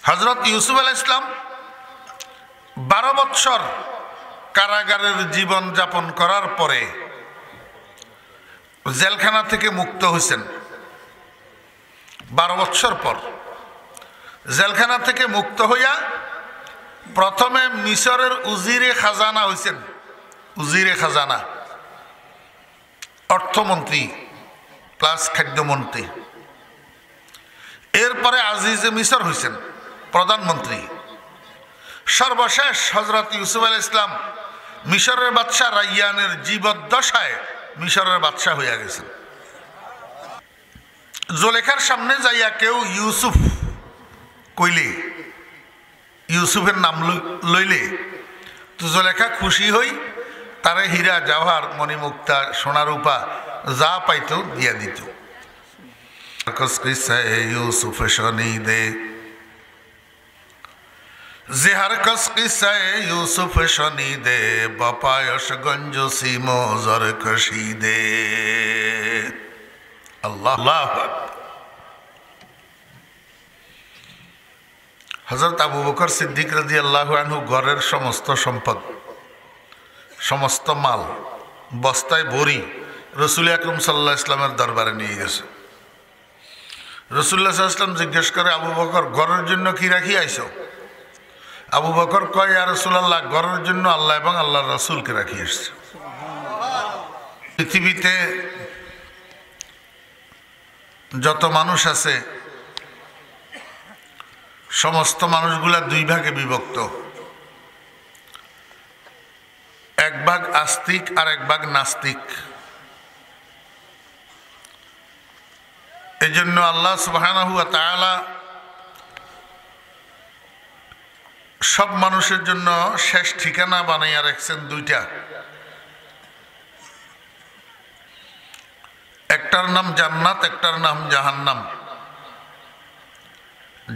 হযরত ইউসুফ আলাইহিস সালাম 12 বছর কারাগারের জীবন যাপন করার পরে জেলখানা থেকে মুক্ত হয়েছেন। 12 বছর পর জেলখানা থেকে মুক্ত হইয়া প্রথমে মিশরের উজিরে খাজানা হয়েছেন। উজিরে খাজানা অর্থমন্ত্রী প্লাস খাদ্যমন্ত্রী। এরপরে আজিজে মিশর হয়েছেন প্রধানমন্ত্রী। সর্বশেষ হযরত ইউসুফ আলাইহিস সালাম মিশরের বাদশা রাইয়ানের জীবদ্দশায় মিশরের বাদশা হইয়া গেছেন। জুলেখার সামনে যাইয়া কেউ ইউসুফ কইলে, ইউসুফের নাম লইলে তো জুলেখা খুশি হই তারে হীরা জওহর মণিমুক্তা সোনা রূপা যা পাইতো দিয়া দিত। ইউসুফ শনিদে জেহার কস কিসায়ে ইউসুফ শনিদে বাপায়স গঞ্জ সিমোজর কশিদে। আল্লাহ। হযরত আবু বকর সিদ্দিক রাদিয়াল্লাহু আনহু ঘরের সমস্ত সম্পদ, সমস্ত মাল বস্তায় ভরি রাসূল আকরাম সাল্লাল্লাহু আলাইহি ওয়াসাল্লামের দরবারে নিয়ে গেছে। রাসূলুল্লাহ সাল্লাল্লাহু আলাইহি ওয়াসাল্লাম জিজ্ঞেস করে, আবু বকর ঘরের জন্য কি রাখি আইছো? আবু বকর কয়, ইয়া রাসূলুল্লাহ ঘরের জন্য আল্লাহ এবং আল্লাহর রাসূলকে রাখি এসেছে। পৃথিবীতে যত মানুষ আছে সমস্ত মানুষগুলা দুই ভাগে বিভক্ত। এক ভাগ আস্তিক আর এক ভাগ নাস্তিক। এজন্য আল্লাহ সুবহানাহু ওয়া তাআলা সব মানুষের জন্য শেষ ঠিকানা বানাইয়া রাখছেন দুইটা। একটার নাম জান্নাত, একটার নাম জাহান্নাম।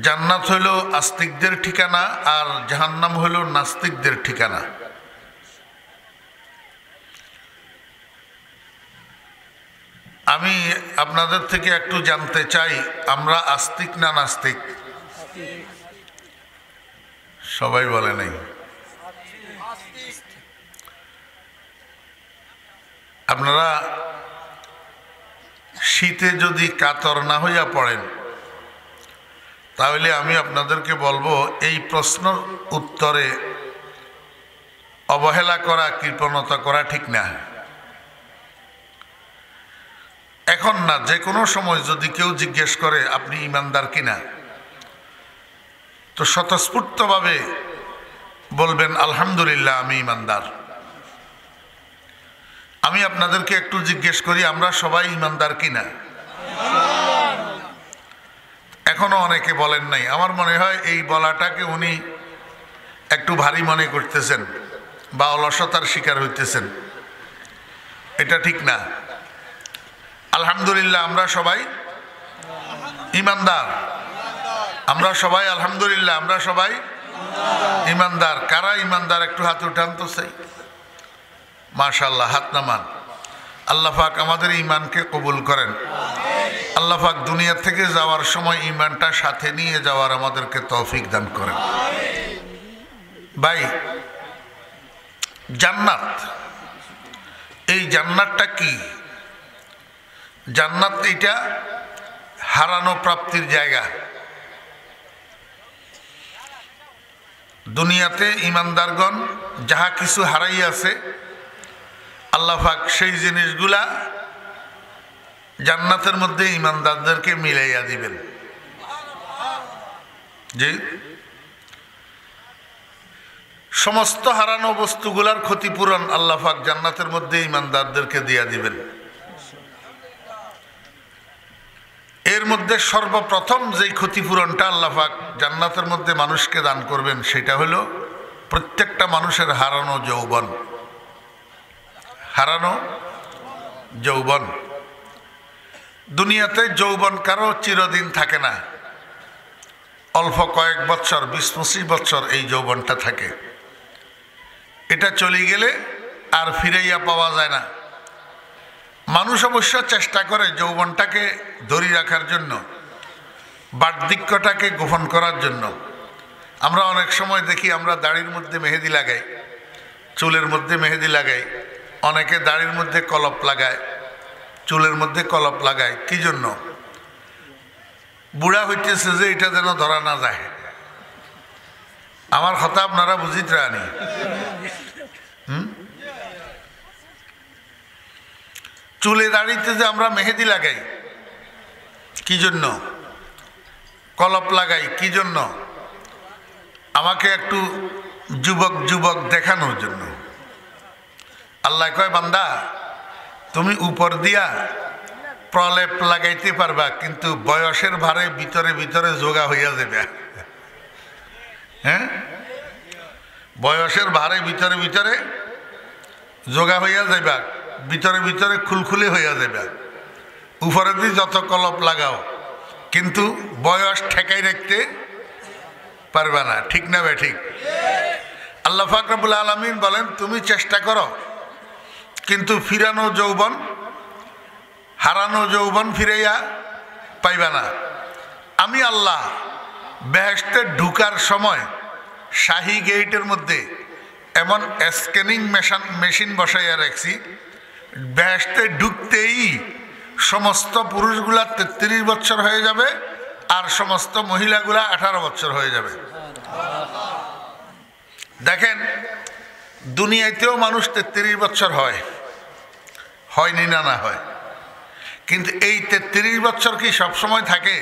জান্নাত হইল আস্তিকদের ঠিকানা আর জাহান্নাম হইল নাস্তিকদের ঠিকানা। আমি আপনাদের থেকে একটু জানতে চাই, আমরা আস্তিক না নাস্তিক? সবাই বলে নাই। আপনারা শীতে যদি কাতর না হইয়া পড়েন তাহলে আমি আপনাদেরকে বলবো এই প্রশ্নের উত্তরে অবহেলা করা, কৃপণতা করা ঠিক না। এখন না, যে কোনো সময় যদি কেউ জিজ্ঞেস করে আপনি ইমানদার কিনা, তো স্বতঃস্ফূর্তভাবে বলবেন আলহামদুলিল্লাহ আমি ইমানদার। আমি আপনাদেরকে একটু জিজ্ঞেস করি, আমরা সবাই ইমানদার কিনা? এখনো অনেকে বলেন নাই। আমার মনে হয় এই বলাটাকে উনি একটু ভারী মনে করতেছেন বা অলসতার শিকার হইতেছেন। এটা ঠিক না। আলহামদুলিল্লাহ আমরা সবাই ইমানদার। আমরা সবাই আলহামদুলিল্লাহ আমরা সবাই ইমানদার। কারা ইমানদার একটু হাত উঠান তো চাই। মাশাআল্লাহ, হাত নামান। আল্লাহ পাক আমাদের ঈমানকে কবুল করেন। আল্লাহ পাক দুনিয়া থেকে যাওয়ার সময় ঈমানটা সাথে নিয়ে যাওয়ার আমাদেরকে তৌফিক দান করেন। ভাই, জান্নাত, এই জান্নাতটা কি? জান্নাত এটা হারানো প্রাপ্তির জায়গা। দুনিয়াতে ইমানদারগণ যাহা কিছু হারাইয়াছে আল্লাহ পাক সেই জিনিসগুলা জান্নাতের মধ্যে ইমানদারদেরকে মিলাইয়া দিবেন। জি, সমস্ত হারানো বস্তুগুলার ক্ষতিপূরণ আল্লাহ পাক জান্নাতের মধ্যে ইমানদারদেরকে দিয়া দিবেন। এর মধ্যে সর্বপ্রথম যেই ক্ষতিপূরণটা আল্লাহ পাক জান্নাতের মধ্যে মানুষকে দান করবেন সেটা হলো প্রত্যেকটা মানুষের হারানো যৌবন। হারানো যৌবন। দুনিয়াতে যৌবন কারো চিরদিন থাকে না। অল্প কয়েক বছর, 20-25 বছর এই যৌবনটা থাকে। এটা চলে গেলে আর ফিরাইয়া পাওয়া যায় না। মানুষ অবশ্য চেষ্টা করে যৌবনটাকে ধরে রাখার জন্য, বার্ধক্যটাকে গোপন করার জন্য। আমরা অনেক সময় দেখি আমরা দাড়ির মধ্যে মেহেদি লাগাই, চুলের মধ্যে মেহেদি লাগাই, অনেকে দাড়ির মধ্যে কলপ লাগায়, চুলের মধ্যে কলপ লাগায়। কি জন্য? বুড়া হইতেছে যে এটা যেন ধরা না যায়। আমার কথা আপনারা বুঝিতে রানি। চুলে দাড়িতে যে আমরা মেহেদি লাগাই কি জন্য, কলপ লাগাই কি জন্য? আমাকে একটু যুবক যুবক দেখানোর জন্য। আল্লাহ কয়, বান্দা তুমি উপর দিয়া প্রলেপ লাগাইতে পারবা, কিন্তু বয়সের ভারে ভিতরে ভিতরে যোগা হইয়া যাবে। হ্যাঁ, বয়সের ভারে ভিতরে ভিতরে যোগা হইয়া যাইবা, ভিতরে ভিতরে খুলখুলে হইয়া যাবে। উপরে দিয়ে যত কলপ লাগাও কিন্তু বয়স ঠেকাই রাখতে পারবে না। ঠিক না বে ঠিক? আল্লাহ পাক রব্বুল আলামিন বলেন, তুমি চেষ্টা করো কিন্তু ফিরানো যৌবন, হারানো যৌবন ফিরাইয়া পাইবা না। আমি আল্লাহ বেহেশতে ঢুকার সময় শাহী গেটের মধ্যে এমন স্ক্যানিং মেশিন বসাইয়া রাখছি, বেহেশতে ঢুকতেই সমস্ত পুরুষগুলা 33 বছর হয়ে যাবে আর সমস্ত মহিলাগুলা 18 বছর হয়ে যাবে। দেখেন, দুনিয়াতেও মানুষ 33 বছর হয়নি না না হয়, কিন্তু এই 33 বছর কি সবসময় থাকে?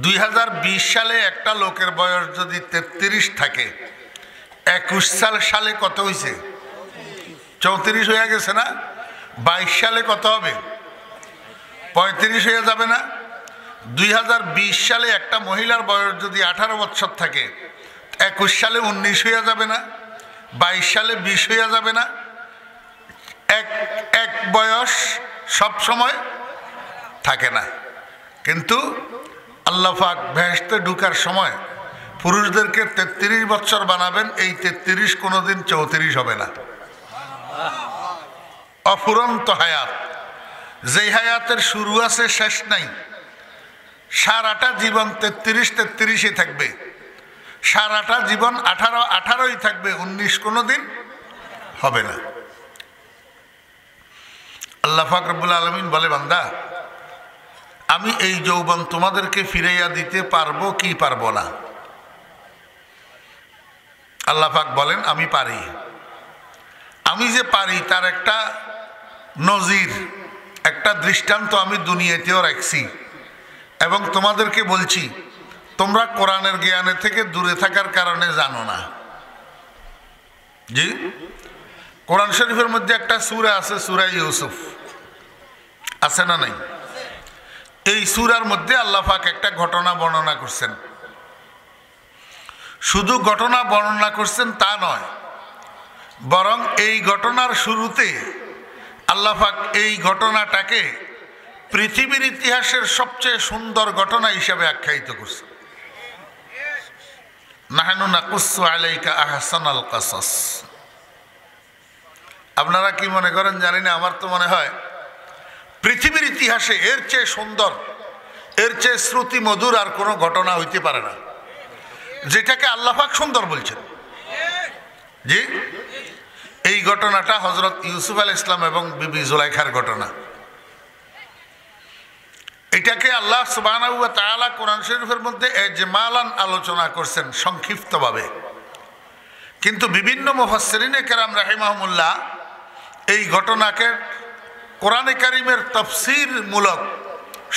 2020 সালে একটা লোকের বয়স যদি 33 থাকে, 21 সালে কত হয়েছে? 34 হয়ে গেছে না? 22 সালে কত হবে? 35 হয়ে যাবে না? 2020 সালে একটা মহিলার বয়স যদি 18 বছর থাকে, 21 সালে 19 হয়ে যাবে না? 22 সালে 20 হয়ে যাবে না? এক বয়স সব সময় থাকে না। কিন্তু আল্লাহ পাক বেহেশতে ঢুকার সময় পুরুষদেরকে 33 বছর বানাবেন। এই 33 কোনোদিন 34 হবে না। অফুরন্ত হায়াত, যেই হায়াতের শুরু আছে শেষ নাই। সারাটা জীবন 33 থাকবে, সারাটা জীবন 18 থাকবে, 19 কোনোদিন হবে না। আল্লাহ পাক রব্বুল আলামিন বলে, বান্দা আমি এই যৌবন তোমাদেরকে ফিরাইয়া দিতে পারবো কি পারবো না? আল্লাহ পাক বলেন, আমি পারি। আমি যে পারি তার একটা নজির, একটা দৃষ্টান্ত আমি দুনিয়াতেও রাখছি এবং তোমাদেরকে বলছি। তোমরা কোরআনের জ্ঞানের থেকে দূরে থাকার কারণে জানো না। জি, কোরআন শরীফের মধ্যে একটা সূরা আছে, সূরা ইউসুফ, আছে না নাই? এই সূরার মধ্যে আল্লাহ পাক একটা ঘটনা বর্ণনা করছেন। শুধু ঘটনা বর্ণনা করছেন তা নয়, বরং এই ঘটনার শুরুতে আল্লাহ পাক এই ঘটনাটাকে পৃথিবীর ইতিহাসের সবচেয়ে সুন্দর ঘটনা হিসেবে আখ্যায়িত করছেন। নাহনু নাকুসু আলাইকা আহসানাল কাসাস। আপনারা কি মনে করেন জানি না, আমার তো মনে হয় পৃথিবীর ইতিহাসে এর চেয়ে সুন্দর, এর চেয়ে শ্রুতি মধুর আর কোনো ঘটনা হইতে পারে না, যেটাকে আল্লাহ পাক সুন্দর বলছেন। জি, এই ঘটনাটা হযরত ইউসুফ আলাইহিস সালাম এবং বিবি জুলাইখার ঘটনা। এটাকে আল্লাহ সুবহানাহু ওয়া তাআলা কোরআন শরীফের মধ্যে ইজমালান আলোচনা করছেন সংক্ষিপ্তভাবে, কিন্তু বিভিন্ন মুফাসসিরিনে কেরাম রাহিমাহুমুল্লাহ এই ঘটনাকে কোরআনে কারিমের তাফসীর মূলক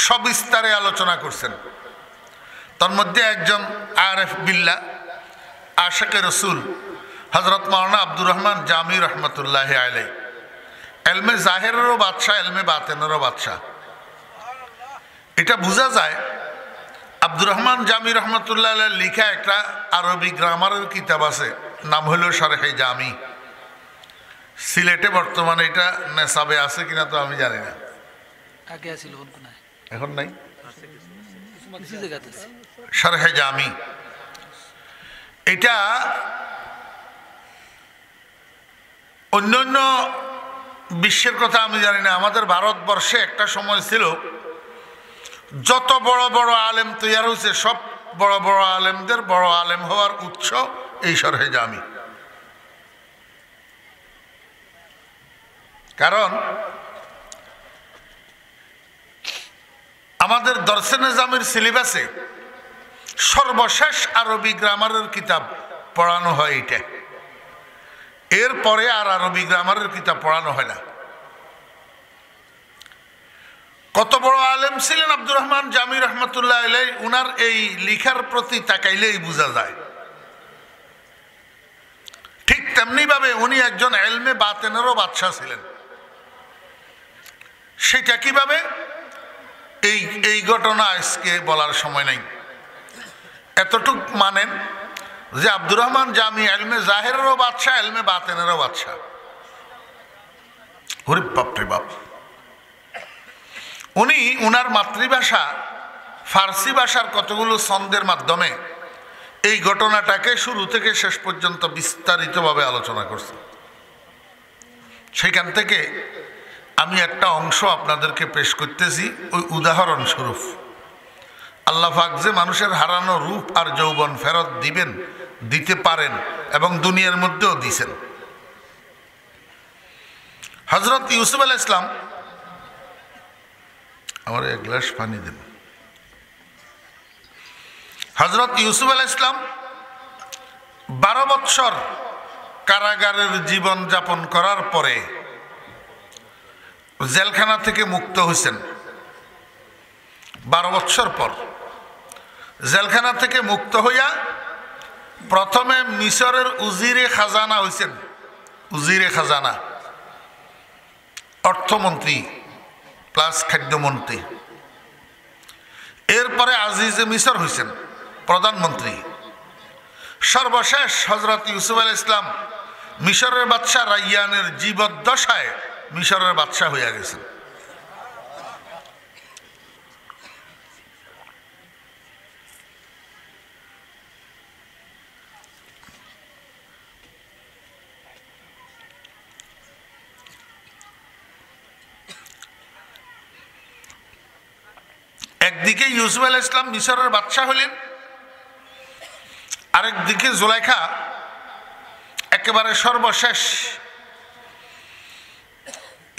সবিস্তারে আলোচনা করছেন। তার মধ্যে একজন আরিফ বিল্লাহ, আশিকে রাসূল হযরত মাওলানা আব্দুর রহমান জামি রহমতুল্লাহ আলাইহি, ইলমে জাহিরেরও বাদশাহ, ইলমে বাতিনেরও বাদশাহ। এটা বোঝা যায় আব্দুর রহমান জামি রহমতুল্লাহ আলাইহি লেখা একটা আরবি গ্রামারের কিতাব আছে, নাম হলো শরহে জামি। সিলেটে বর্তমানে এটা নেসাবে আছে কিনা তো আমি জানি না, আগে ছিল, এখন নাই। কিছু জায়গাতে আছে শরহে জামি। এটা অন্যান্য বিশ্বের কথা আমি জানি না, আমাদের ভারতবর্ষে একটা সময় ছিল যত বড় বড় আলেম তৈরি হয়েছে সব বড় বড় আলেমদের বড় আলেম হওয়ার উৎস এই শরহে জামি। কারণ আমাদের দর্শে নিজামের সিলেবাসে সর্বশেষ আরবি গ্রামারের কিতাব পড়ানো হয় এটা, এরপরে আর আরবি গ্রামারের কিতাব পড়ানো হয় না। কত বড় আলেম ছিলেন আব্দুর রহমান জামি রহমতুল্লাহ আলাইহি, উনার এই লিখার প্রতি তাকাইলেই বোঝা যায়। ঠিক তেমনি ভাবে উনি একজন ইলমে বাতেনেরও বাদশা ছিলেন। সেটা কিভাবে, এই ঘটনা আজকে বলার সময় নাই। এতটুক মানেন যে আব্দুর রহমান জামি ইলমে জাহেরেরও বাদশা, ইলমে বাতেনেরও বাদশা। ওরে বাপ রে বাপ। উনি উনার মাতৃভাষা ফার্সি ভাষার কতগুলো ছন্দের মাধ্যমে এই ঘটনাটাকে শুরু থেকে শেষ পর্যন্ত বিস্তারিতভাবে আলোচনা করছেন। সেখান থেকে আমি একটা অংশ আপনাদেরকে পেশ করতেছি, ওই উদাহরণস্বরূপ। আল্লাহ পাক যে মানুষের হারানো রূপ আর যৌবন ফেরত দিবেন, দিতে পারেন এবং দুনিয়ার মধ্যেও দিছেন। হযরত ইউসুফ আলাইহিস সালাম, আমার এক গ্লাস পানি দেন। হযরত ইউসুফ আলাইহিস সালাম 12 বৎসর কারাগারের জীবন যাপন করার পরে জেলখানা থেকে মুক্ত হয়েছেন। 12 বৎসর পর জেলখানা থেকে মুক্ত হইয়া প্রথমে মিশরের উজিরে খাজানা হয়েছেন। উজিরে খাজানা অর্থমন্ত্রী প্লাস খাদ্যমন্ত্রী। এরপরে আজিজে মিশর হয়েছেন প্রধানমন্ত্রী। সর্বশেষ হযরত ইউসুফ আলাইহিস সালাম মিশরের বাদশাহ রাইয়ানের জীবদ্দশায় মিশরের বাদশাহ হইয়া গেছেন। একদিকে ইউসুফ আলাইহিস সালাম মিশরের বাদশাহ হলেন, আরেকদিকে জুলাইখা একেবারে সর্বশেষ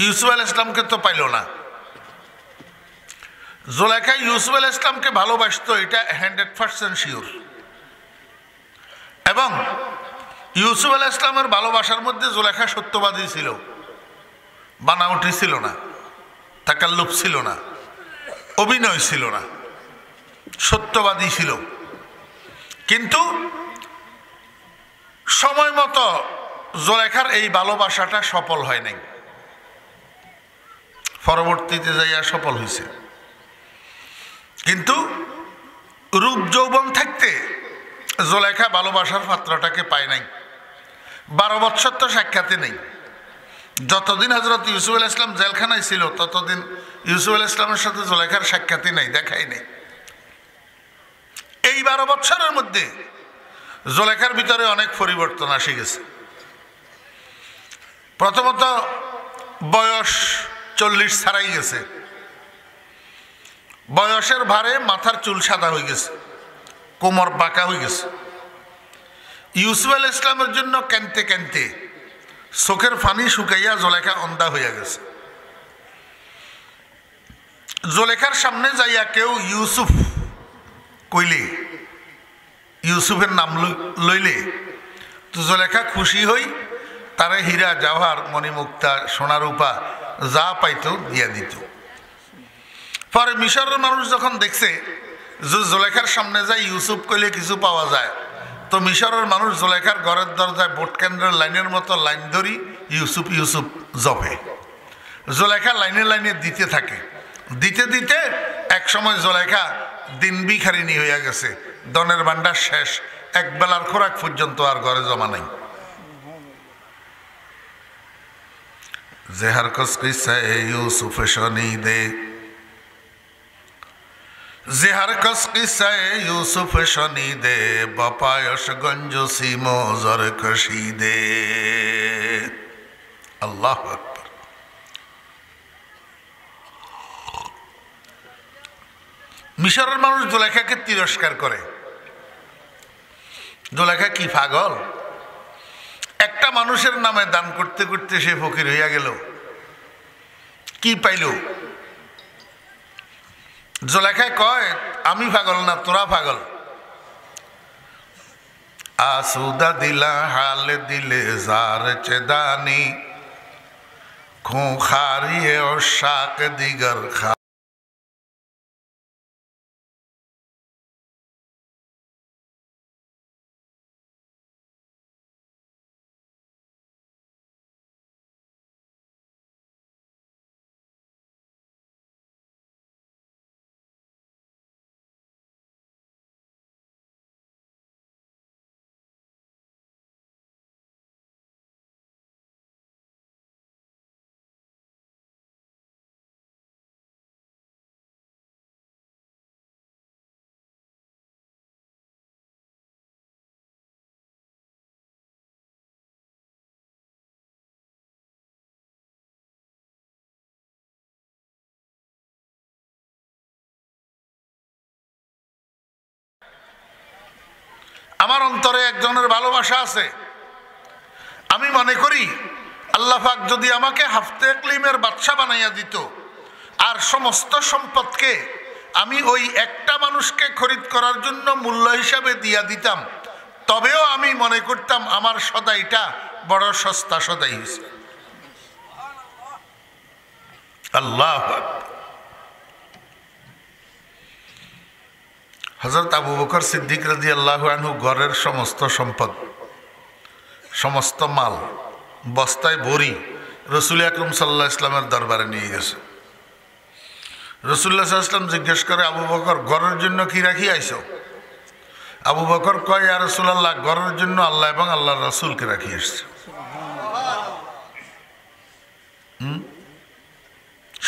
ইউসুফ আলাইহিস সালামকে তো পাইল না। জুলাইখা ইউসুফ আলাইহিস সালামকে ভালোবাসতো, এটা 100% শিওর। এবং ইউসুফ আলাইহিস সালামের ভালোবাসার মধ্যে জুলাইখা সত্যবাদী ছিল, বানাউটি ছিল না, তাকাল্লুফ ছিল না, অভিনয় ছিল না, সত্যবাদী ছিল। কিন্তু সময় মতো জুলাইখার এই ভালোবাসাটা সফল হয় নাই, পরবর্তীতে যাইয়া সফল হয়েছে। কিন্তু রূপ যৌবন থাকতে জুলাইখা ভালোবাসার পাত্রটাকে পায় নাই। 12 বৎসর তো সাক্ষাতে নেই। যতদিন হযরত ইউসুফ আলাইহিস সালাম জেলখানায় ছিল ততদিন ইউসুফ আলাইহিস সালামের সাথে জুলাইখার সাক্ষাৎই নাই, দেখাই নেই। এই 12 বৎসরের মধ্যে জুলাইখার ভিতরে অনেক পরিবর্তন আসে গেছে। প্রথমত বয়স 40 ছাড়াই গেছে। বয়সের ভারে মাথার চুল সাদা হয়ে গেছে, কোমর বাঁকা হয়ে গেছে। ইউসুফ আলাইহিস সালামের জন্য কানতে কানতে চোখের পানি শুকাইয়া জুলাইখা অন্ধা হইয়া গেছে। জুলাইখার সামনে যাইয়া কেউ ইউসুফ কইলে, ইউসুফের নাম লইলে তো জুলাইখা খুশি হই তারে হীরা জওহর মণিমুক্তা সোনা রূপা যা পাইতো দিয়া দিত। পরে মিশরের মানুষ যখন দেখছে যে জুলাইখার সামনে যাই ইউসুফ কইলে কিছু পাওয়া যায়, তো মিশরের মানুষ জুলাইখার ঘরের দরজায় ভোট কেন্দ্রের লাইনের মতো লাইন ধরি ইউসুফ ইউসুফ জপে। জুলাইখা লাইনে লাইনে দিতে থাকে। দিতে দিতে এক সময় জুলাইখা দিন ভিখারিনী হইয়া গেছে, ধনের ভান্ডার শেষ, এক বেলার খোরাক পর্যন্ত আর ঘরে জমা নাই। জেহার কস কিসায়ে ইউসুফ শনিদে, জেহার কস কিসায়ে ইউসুফ শনিদে, বাপায়স গঞ্জ সিমোজর কশিদে। আল্লাহু আকবার। মিশরের মানুষ জুলাইখাকে তিরস্কার করে, জুলেখা কি পাগল? একটা মানুষের নামে দান করতে করতে সে ফকির হইয়া গেল। কি পাইল? জুলেখায় কয়, আমি পাগল না, তোরা পাগল। আসুদা দিলা হাল দিলে জার চেদানি খো খারিয়ে ও শাক দিগর খা। আমার অন্তরে একজনের ভালোবাসা আছে। আমি মনে করি আল্লাহ পাক যদি আমাকে হাফতে ইকলিমের বাদশা বানাইয়া দিত আর সমস্ত সম্পদকে আমি ওই একটা মানুষকে খরিদ করার জন্য মূল্য হিসাবে দিয়া দিতাম, তবেও আমি মনে করতাম আমার সদাইটা বড় সস্তা সদাই হয়েছে। আল্লাহ হযরত আবু বকর সিদ্দিক রাদিয়াল্লাহু আনহু ঘরের সমস্ত সম্পদ, সমস্ত মাল বস্তায় ভরি রসুল আকরম সাল্লাল্লাহু আলাইহি ওয়াসাল্লামের দরবারে নিয়ে গেছে। রাসূলুল্লাহ সাল্লাল্লাহু আলাইহি ওয়াসাল্লাম জিজ্ঞেস করে, আবু বকর ঘরের জন্য কি রাখি আইছো? আবু বকর কয়, ইয়া রাসূলুল্লাহ, ঘরের জন্য আল্লাহ এবং আল্লাহর রাসূলকে রাখি আসছে।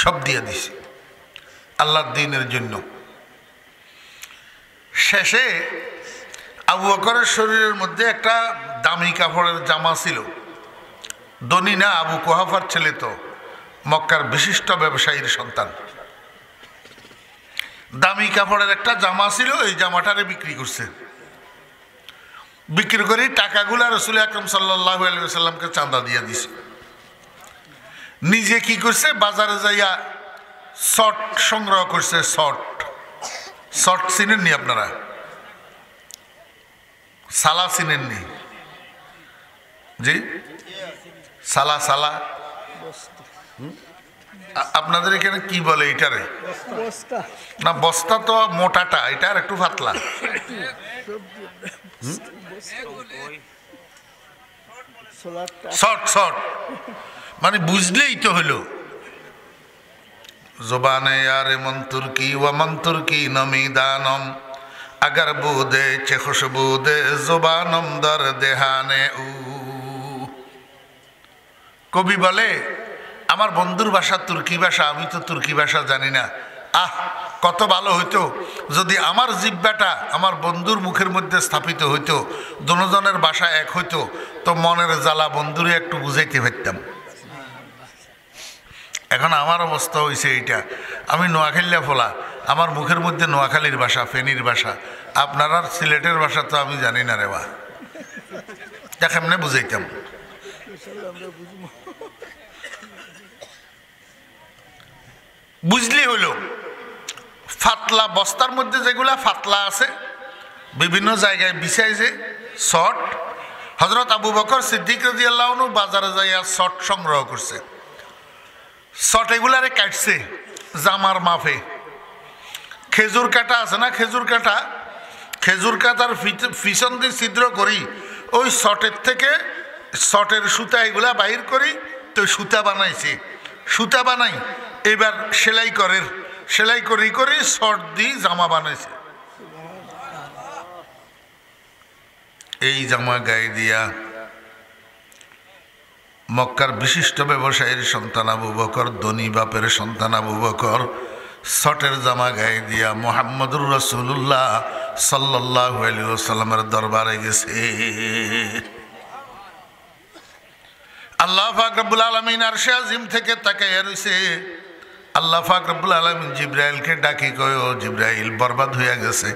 সব দিয়ে দিছি আল্লাহর দ্বীনের জন্য। শেষে আবু বকরের শরীরের মধ্যে একটা দামি কাপড়ের জামা ছিল। ধনী না, আবু কুহাফার ছেলে তো, মক্কার বিশিষ্ট ব্যবসায়ীর সন্তান। দামি কাপড়ের একটা জামা ছিল, এই জামাটারে বিক্রি করছে। বিক্রি করে টাকাগুলা রাসূল আকরাম সাল্লাল্লাহু আলাইহি ওয়াসাল্লামকে চাঁদা দিয়ে দিছে। নিজে কি করছে, বাজারে যাইয়া শর্ট সংগ্রহ করছে। শর্ট চিনেননি আপনারা? সালা চিনেননি? জি, সালা সালা আপনাদের এখানে কি বলে এটারে? না, বস্তা তো মোটাটা, এটা আর একটু পাতলা। শর্ট মানে বুঝলেই তো হলো। জবানে यार मन तुर्की व मन तुर्की नमीदानम अगर बूदे चे खुशबूदे जुबानम दर देहाने ऊ। কবি বলে, আমার বন্ধুর ভাষা তুর্কি ভাষা, আমি তো তুর্কি ভাষা জানি না। কত ভালো হইতো যদি আমার জিহ্বাটা আমার বন্ধুর মুখের মধ্যে স্থাপিত হইতো, দুজনের ভাষা এক হইতো, তো মনের জ্বালা বন্ধুরে একটু বুঝাইতে পারতাম। এখন আমার অবস্থা হয়েছে এইটা, আমি নোয়াখালীয়া ফোলা, আমার মুখের মধ্যে নোয়াখালীর ভাষা, ফেনীর ভাষা, আপনার আর সিলেটের ভাষা তো আমি জানি না রে বা, তা কেমনে বুঝাইতাম? বুঝলি হইল। ফাতলা বস্তার মধ্যে যেগুলা ফাতলা আছে, বিভিন্ন জায়গায় বিছাইছে শর্ট। হযরত আবু বকর সিদ্দিক রাদিয়াল্লাহু আনহু বাজারে যাইয়া শর্ট সংগ্রহ করছে। শর্ট এগুলারে কাটছে জামার মাপে। খেজুর কাটা আছে না, খেজুর কাটার পিছন দিয়ে ছিদ্র করি, ওই শর্টের থেকে শর্টের সুতা এগুলা বাহির করি, তো সুতা বানাইছে। সুতা বানাই এবার সেলাই করি শর্ট দিয়ে জামা বানাইছে। এই জামা গায়ে দিয়া মক্কার বিশিষ্ট ব্যবসায়ীর সন্তান আবু বকর, ধনী বাপের সন্তান আবু বকর, শর্টের জামা গায়ে দিয়া মুহাম্মদুর রাসূলুল্লাহ সাল্লাল্লাহু আলাইহি ওয়াসাল্লামের দরবারে গেছে। আল্লাহ পাক রব্বুল আলামিন আরশে আজিম থেকে তাকাইয়া রইছে। আল্লাহ পাক রব্বুল আলামিন জিবরাইলকে ডাকি কয়, ও জিবরাইল, বরবাদ হইয়া গেছে,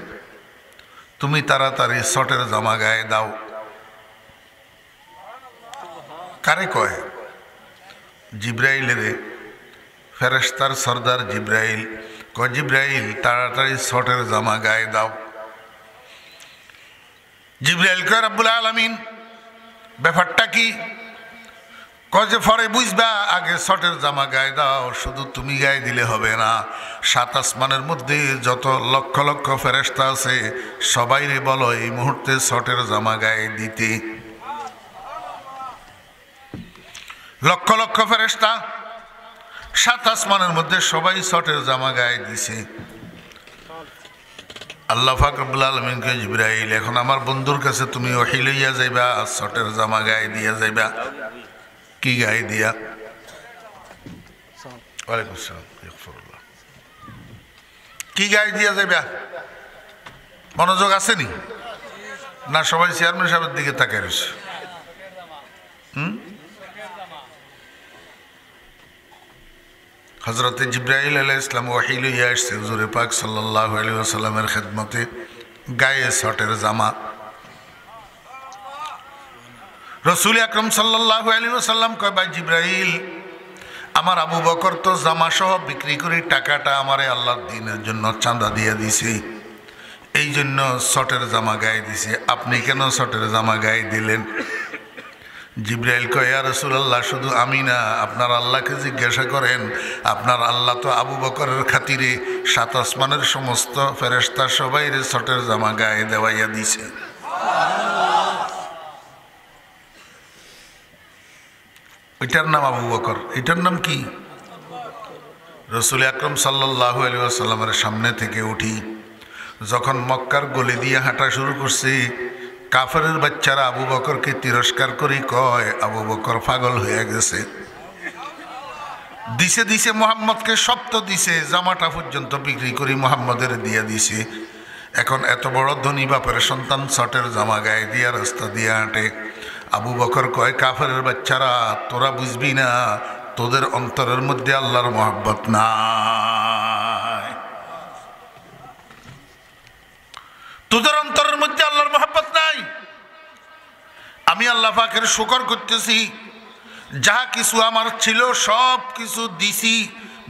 তুমি তাড়াতাড়ি শটের জামা গায়ে দাও। কারে কয়? জিব্রাইলের, ফেরেশতার সর্দার জিব্রাইল কয়, জিব্রাইল তাড়াতাড়ি শটের জামা গায়ে দাও। জিব্রাইল কয়, রব্বুল আলামিন ব্যাপারটা কি? কয় যে পরে বুঝবা, আগে শটের জামা গায়ে দাও। শুধু তুমি গায়ে দিলে হবে না, সাত আসমানের মধ্যে যত লক্ষ লক্ষ ফেরেশতা আছে সবাইরে বলো এই মুহূর্তে শটের জামা গায়ে দিতে। লক্ষ লক্ষ ফেরেশতা সাত আসমানের মধ্যে সবাই শটের জামা গায়ে দিছে। আল্লাহ পাক রব্বুল আলামিনকে, জিবরাইল এখন আমার বন্ধুর কাছে তুমি ওহী লইয়া যাইবা, শটের জামা গায়ে দিয়া যাইবা। কি গায়ে দিয়া? ওয়ালাইকুম আসসালাম, ইগফিরুল্লাহ। কি গায়ে দিয়া যাইবা? মনোযোগ আসেনি না? সবাই চেয়ারম্যান সাহেবের দিকে তাকায় রয়েছে। হযরতে জিবরাইল আলাইহিস সালাম ওহী লইয়া আসছে হুজুরে পাক সাল্লাল্লাহু আলাইহি ওয়াসাল্লামের খেদমতে, গায়ে শটের জামা। রাসূল আকরাম সাল্লাল্লাহু আলাইহি ওয়াসাল্লাম কয়, ভাই জিবরাইল, আমার আবু বকর তো জামা সহ বিক্রি করে টাকাটা আমারে আল্লাহর দ্বীনের জন্য চাঁদা দিয়ে দিছে, এই জন্য শটের জামা গায়ে দিছে। আপনি কেন শটের জামা গায়ে দিলেন? জিবরাইল কয়, ইয়া রাসূলুল্লাহ, শুধু আমি না, আপনার আল্লাহকে জিজ্ঞাসা করেন। আপনার আল্লাহ তো আবু বকরের খাতিরে সাত আসমানের সমস্ত ফেরেশতা সবাইরে শটের জামা গায়ে দেওয়াইয়া দিছে। এটার নাম আবু বকর। এটার নাম কি? রাসূল আকরাম সাল্লাল্লাহু আলাইহি ওয়াসাল্লামের সামনে থেকে উঠি যখন মক্কার গলি দিয়ে হাঁটা শুরু করছে, কাফেরের বাচ্চারা আবু বকরকে তিরস্কার করে কয়, আবু বকর পাগল হয়ে গেছে। দিছে দিছে মুহাম্মদকে সপ্ত দিছে, জামাটা পর্যন্ত বিক্রি করে মুহাম্মদের দিয়ে দিছে। এখন এত বড় ধনী বাপের সন্তান শটের জামা গায়ে দিয়া রাস্তা দিয়ে হাঁটে। আবু বকর কয়, কাফেরের বাচ্চারা, তোরা বুঝবি না, তোদের অন্তরের মধ্যে আল্লাহর মহব্বত নাই। তোদের অন্তরের মধ্যে আল্লাহর মহব্বত নাই। আমি আল্লাহ পাকের শুকর করতেছি, যাহা কিছু আমার ছিল সব কিছু দিছি,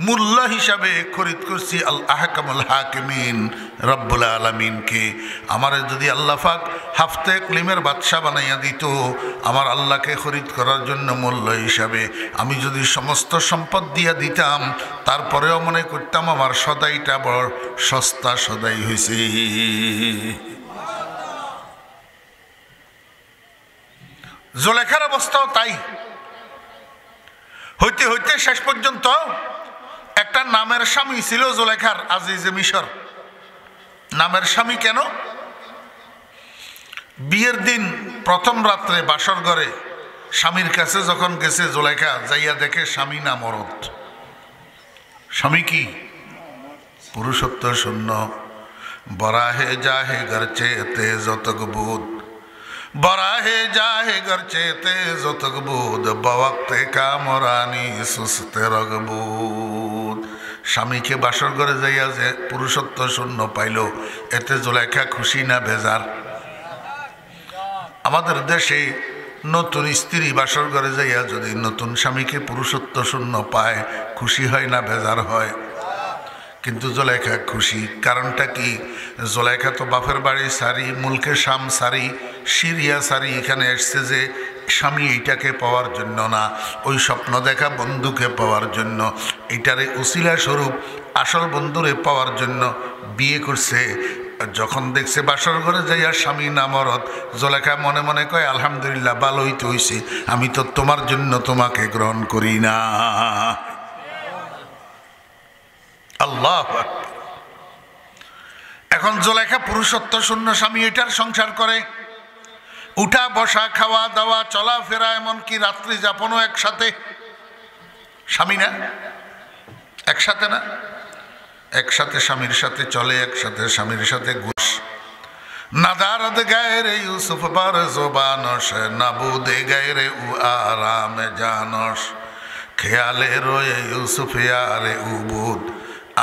মূল্য হিসাবে খরিদ করছি আল আহকামুল হাকিমিন রব্বুল আলামিনকে। আমারে যদি আল্লাহ পাক হাফতে ক্লিমের বাদশা বানাইয়া দিত, আমার আল্লাহকে খরিদ করার জন্য মূল্য হিসাবে, আমি যদি সমস্ত সম্পদ দিয়া দিতাম, তারপরেও মনে করতাম আমার সদাইটা বড় সস্তা সদাই হয়েছে। জুলেখার অবস্থাও তাই। হইতে হইতে শেষ পর্যন্ত একটা নামের স্বামী ছিল জুলেখার, আজিজে মিশর। নামের স্বামী কেন? বিয়ের দিন প্রথম রাত্রে বাসর ঘরে স্বামীর কাছে যখন গেছে জুলেখা, যাইয়া দেখে স্বামী না মরদ। স্বামী কি? পুরুষত্ব শূন্য। বরাহে যাহে গরচে তে যতক বুধ, বরাহে যাহে গরচে তে যতক বুধ, বওয়াক্তে কামরানি সুস্তে রগবুদ। স্বামীকে বাসর ঘরে যাইয়া যে পুরুষত্ব শূন্য পাইল, এতে জুলেখা খুশি না বেজার? আমাদের দেশে নতুন স্ত্রী বাসর ঘরে যাইয়া যদি নতুন স্বামীকে পুরুষত্ব শূন্য পায়, খুশি হয় না বেজার হয়? কিন্তু জুলেখা খুশি। কারণটা কি? জুলেখা তো বাপের বাড়ি সারি, মুলকে শাম সারি, সিরিয়া সারি এখানে এসছে যে স্বামী এইটাকে পাওয়ার জন্য না, ওই স্বপ্ন দেখা বন্ধুকে পাওয়ার জন্য, এটারে উসিলা স্বরূপ আসল বন্ধুরে পাওয়ার জন্য বিয়ে করছে। যখন দেখছে বাসর ঘরে যাইয়া স্বামী না মরদ, জুলেখা মনে মনে কয়, আলহামদুলিল্লাহ, ভালোই তো হইছে, আমি তো তোমার জন্য তোমাকে গ্রহণ করি না। আল্লাহ। এখন জুলেখা পুরুষত্ব শূন্য স্বামী এটার সংসার করে, উঠা বসা, খাওয়া দাওয়া, চলাফেরা, এমনকি রাত্রি যাপনও একসাথে। স্বামী না? একসাথে না? একসাথে স্বামীর সাথে চলে, একসাথে স্বামীর সাথে ঘুষ। নাদারদ গায়রে ইউসুফ বার জোবানস, নাবুদে গায়রে উ আরামে জানস, খেয়ালে রয়ে ইউসুফ ইয়ারে উবুদ,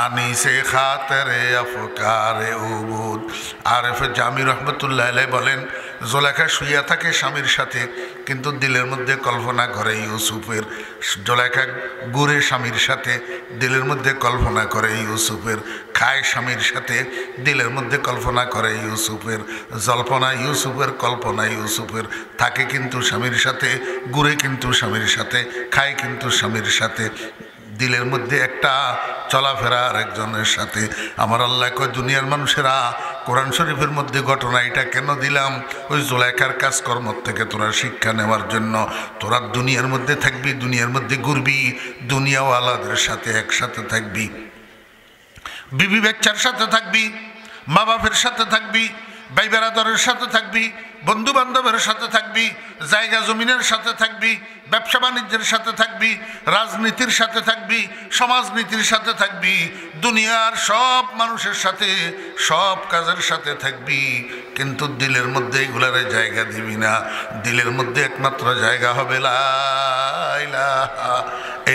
আনিসে খাতেরে আফকারে উবুদ। আরেফ জামি রহমতুল্লাহ আলাইহি বলেন, জুলেখা শুইয়া থাকে স্বামীর সাথে, কিন্তু দিলের মধ্যে কল্পনা করে ইউসুফের। জুলেখা ঘুরে স্বামীর সাথে, দিলের মধ্যে কল্পনা করে ইউসুফের। খায় স্বামীর সাথে, দিলের মধ্যে কল্পনা করে ইউসুফের। জল্পনা ইউসুফের, কল্পনা ইউসুফের। থাকে কিন্তু স্বামীর সাথে, ঘুরে কিন্তু স্বামীর সাথে, খায় কিন্তু স্বামীর সাথে, দিলের মধ্যে একটা চলাফেরা আর একজনের সাথে। আমার আল্লাহ কয়, দুনিয়ার মানুষেরা, কোরআন শরীফের মধ্যে ঘটনা এটা কেন দিলাম? ওই জুলেখার কাজকর্ম থেকে তোরা শিক্ষা নেওয়ার জন্য। তোরা দুনিয়ার মধ্যে থাকবি, দুনিয়ার মধ্যে ঘুরবি, দুনিয়াওয়ালাদের সাথে একসাথে থাকবি, বিবি বাচ্চার সাথে থাকবি, মা বাপের সাথে থাকবি, ভাই বেরাদরের সাথে থাকবি, বন্ধু বান্ধবের সাথে থাকবি, জায়গা জমিনের সাথে থাকবি, ব্যবসা বাণিজ্যের সাথে থাকবি, রাজনীতির সাথে থাকবি, সমাজনীতির সাথে থাকবি, দুনিয়ার সব মানুষের সাথে, সব কাজের সাথে থাকবি, কিন্তু দিলের মধ্যে এগুলারে জায়গা দিবি না। দিলের মধ্যে একমাত্র জায়গা হবে লা ইলাহা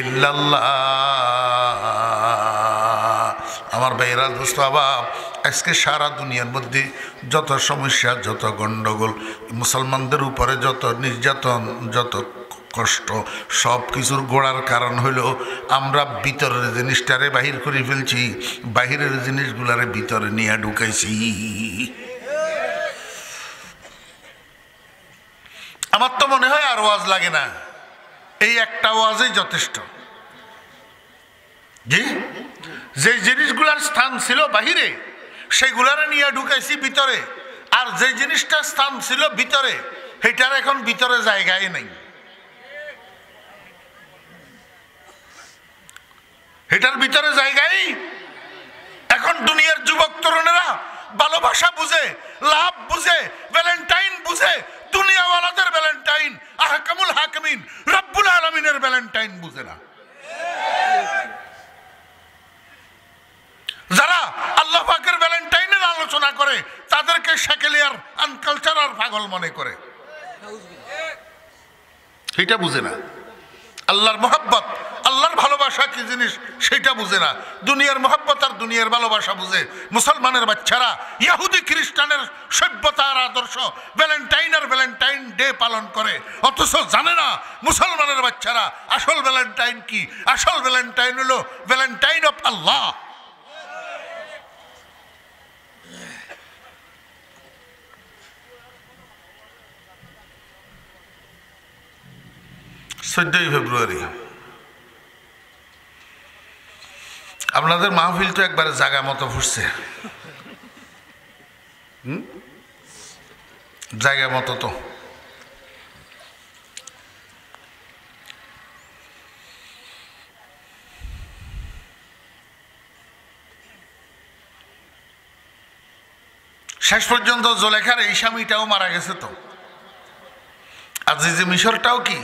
ইল্লাল্লাহ। আমার ভাইয়েরা, দোস্ত বাবা, আজকে সারা দুনিয়ার মধ্যে যত সমস্যা, যত গণ্ডগোল, মুসলমানদের উপরে যত নির্যাতন, যত কষ্ট, সব কিছুর গোড়ার কারণ হলো আমরা ভিতরের জিনিসটারে বাহির করে ফেলছি, বাহিরের জিনিসগুলারে ভিতরে নিয়ে ঢুকাইছি। আমার তো মনে হয় আর ওয়াজ লাগে না, এই একটা ওয়াজই যথেষ্ট। জি, যে জিনিসগুলার স্থান ছিল বাহিরে, সেগুলারে নিয়ে ঢুকাইছি ভিতরে, আর যে জিনিসটার স্থান ছিল ভিতরে, সেটার এখন ভিতরে জায়গায় নেই। এটার ভিতরে জায়গায় এখন দুনিয়ার যুবক তরুণেরা ভালোবাসা বুঝে, লাভ বুঝে, ভ্যালেন্টাইন বুঝে, দুনিয়াওয়ালাদের ভ্যালেন্টাইন, আহকামুল হাকিমিন রব্বুল আলামিনের ভ্যালেন্টাইন বুঝে না। যারা আল্লাহ পাকের ভ্যালেন্টাইনের আলোচনা করে তাদেরকে সেকেলিয়ার আনকালচারাল পাগল মনে করে, সেটা বুঝে না। আল্লাহর মহব্বত, আল্লাহর ভালোবাসা কি জিনিস সেটা বুঝে না। দুনিয়ার মহব্বত আর দুনিয়ার ভালোবাসা বুঝে। মুসলমানের বাচ্চারা ইহুদি খ্রিস্টানের সভ্যতা আর আদর্শ, ভ্যালেন্টাইন আর ভ্যালেন্টাইন ডে পালন করে, অথচ জানে না মুসলমানের বাচ্চারা আসল ভ্যালেন্টাইন কি। আসল ভ্যালেন্টাইন হলো ভ্যালেন্টাইন অফ আল্লাহ। ফেব্রুয়ারি আপনাদের মাহফিল তো একবারে জায়গা মতো ফুটছে, জায়গা মতো। তো শেষ পর্যন্ত জুলেখার এই স্বামীটাও মারা গেছে। তো আজিজে মিশরটাও কি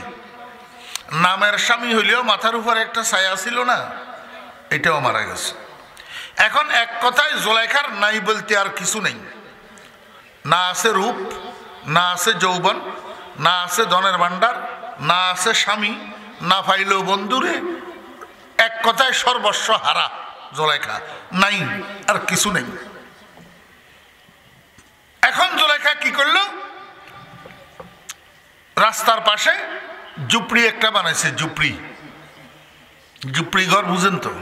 নামের স্বামী হইলেও মাথার উপর একটা ছায়া ছিল না, এটাও মারা গেছে। এখন এক কথায় জুলেখার নাই বলতে আর কিছু নেই। না আছে রূপ, না আছে যৌবন, না আছে ধনের ভাণ্ডার, না আছে স্বামী, না পাইলেও বন্ধুরে। এক কথায় সর্বস্ব হারা জুলেখা, নাই আর কিছু নেই। এখন জুলেখা কি করলো? রাস্তার পাশে ঝুপড়ি একটা বানাইছে। ঝুপড়ি ঘর বুঝেন তো?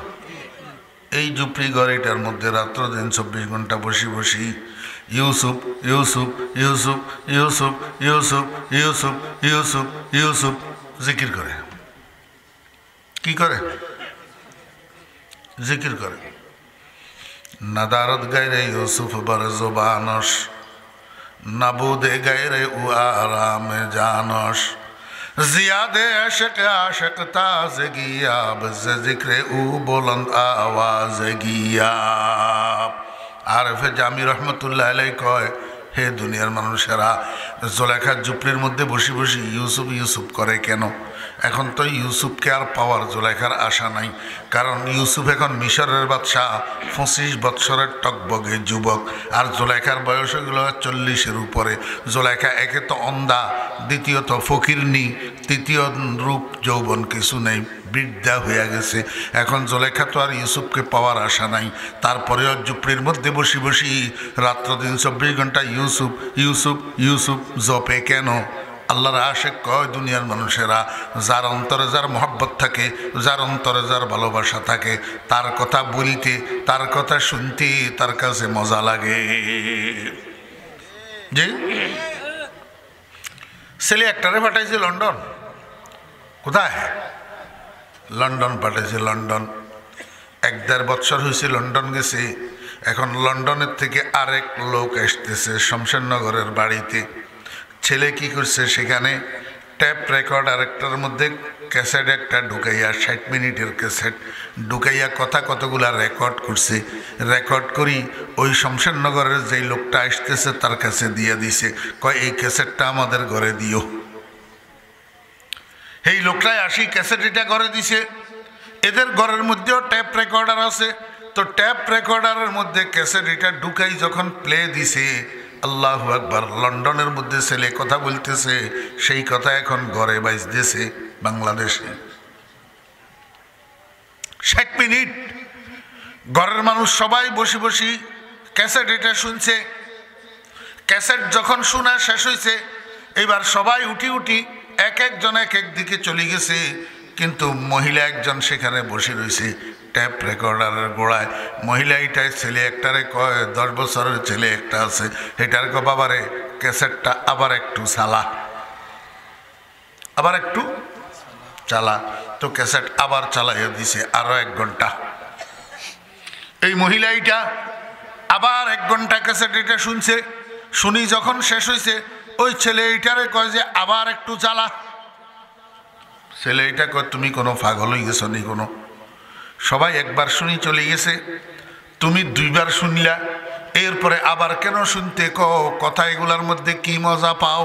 এই ঝুপড়ি ঘর, এটার মধ্যে রাত্র দিন 24 ঘন্টা বসি বসি ইউসুফ ইউসুফ ইউসুফ ইউসুফ ইউসুফ ইউসুফ ইউসুফ ইউসুফ জিকির করে। কি করে? জিকির করে। নাদারত গায়রে ইউসুফ বার জবানস, নাবুদে গায়রে উ আরামে জানস, জিয়াদে আশক আশক তাজে গিয়া বজে জিক্রে উ বুলন্দ আওয়াজে গিয়া। আরেফে জামি রহমতুল্লাহ আলাইহি কয়, হে দুনিয়ার মানুষেরা, জুলেখার ঝুপড়ির মধ্যে বসে বসে ইউসুফ ইউসুফ করে কেন? এখন তো ইউসুফকে আর পাওয়ার জুলেখার আশা নাই, কারণ ইউসুফ এখন মিশরের বাদশাহ, 25 বৎসরের টকবগে যুবক, আর জুলেখার বয়স হলো 40-এর উপরে। জুলেখা একে তো অন্ধা, দ্বিতীয়ত ফকিরনি, তৃতীয় রূপ যৌবন কিছু নেই, বৃদ্ধা হইয়া গেছে। এখন জুলেখা তো আর ইউসুফকে পাওয়ার আশা নাই, তারপরেও ঝুপড়ির মধ্যে বসি বসি রাত্র দিন 24 ঘন্টা ইউসুফ ইউসুফ ইউসুফ জপে। কেন? আল্লাহর আশেক কয় দুনিয়ার মানুষেরা, যার অন্তরে যার মহব্বত থাকে, যার অন্তরে যার ভালোবাসা থাকে, তার কথা বলিতে, তার কথা শুনতে তার কাছে মজা লাগে। যে ছেলে একটারে পাঠাইছে লন্ডন, কোথায়? লন্ডন পাঠাইছে, লন্ডন। 1-1.5 বছর হয়েছে লন্ডন গেছে। এখন লন্ডনের থেকে আরেক লোক আসতেছে শমশেরনগরের বাড়িতে। ছেলে কি করছে, সেখানে ট্যাপ রেকর্ডার একটার মধ্যে ক্যাসেট একটা ঢুকাইয়া 60 মিনিটের ক্যাসেট ঢুকাইয়া কথা কতগুলা রেকর্ড করছে। রেকর্ড করি ওই শমশেরনগরের যেই লোকটা আসতেছে তার কাছে দিয়ে দিছে, কয় এই ক্যাসেটটা আমাদের ঘরে দিও। এই লোকটাই আসি ক্যাসেট এটা ঘরে দিছে। এদের ঘরের মধ্যেও ট্যাপ রেকর্ডার আছে, তো ট্যাপ রেকর্ডারের মধ্যে ক্যাসেট এটা ঢুকাই যখন প্লে দিছে, আল্লাহু আকবার, লন্ডনের মধ্যে ছেলে কথা বলতেছে, সেই কথা এখন ঘরে বাজতেছে বাংলাদেশে। 60 মিনিট ঘরের মানুষ সবাই বসে বসে ক্যাসেট এটা শুনছে। ক্যাসেট যখন শোনা শেষ হয়েছে, এবার সবাই উঠি উঠি এক একজন এক এক দিকে চলে গেছে, কিন্তু মহিলা একজন সেখানে বসে রয়েছে ট্যাপ রেকর্ডারের গোড়ায়। মহিলা এটাই ছেলে একটারে কয়, 10 বছরের ছেলে একটা আছে, এটার কো বাবারে ক্যাসেটটা আবার একটু চালা, আবার একটু চালা। তো ক্যাসেট আবার চালাইয়া দিছে আরো 1 ঘন্টা। এই মহিলা এটা আবার 1 ঘন্টা ক্যাসেট এটা শুনছে। শুনি যখন শেষ হয়েছে, ওই ছেলে এইটারে কয় যে আবার একটু চালা। ছেলে এটা কয়, তুমি কোনো পাগল হয়ে গেছো নি? কোনো সবাই একবার শুনি চলে গেছে, তুমি 2 বার শুনলা, এরপরে আবার কেন শুনতে কও? কথা এগুলার মধ্যে কি মজা পাও?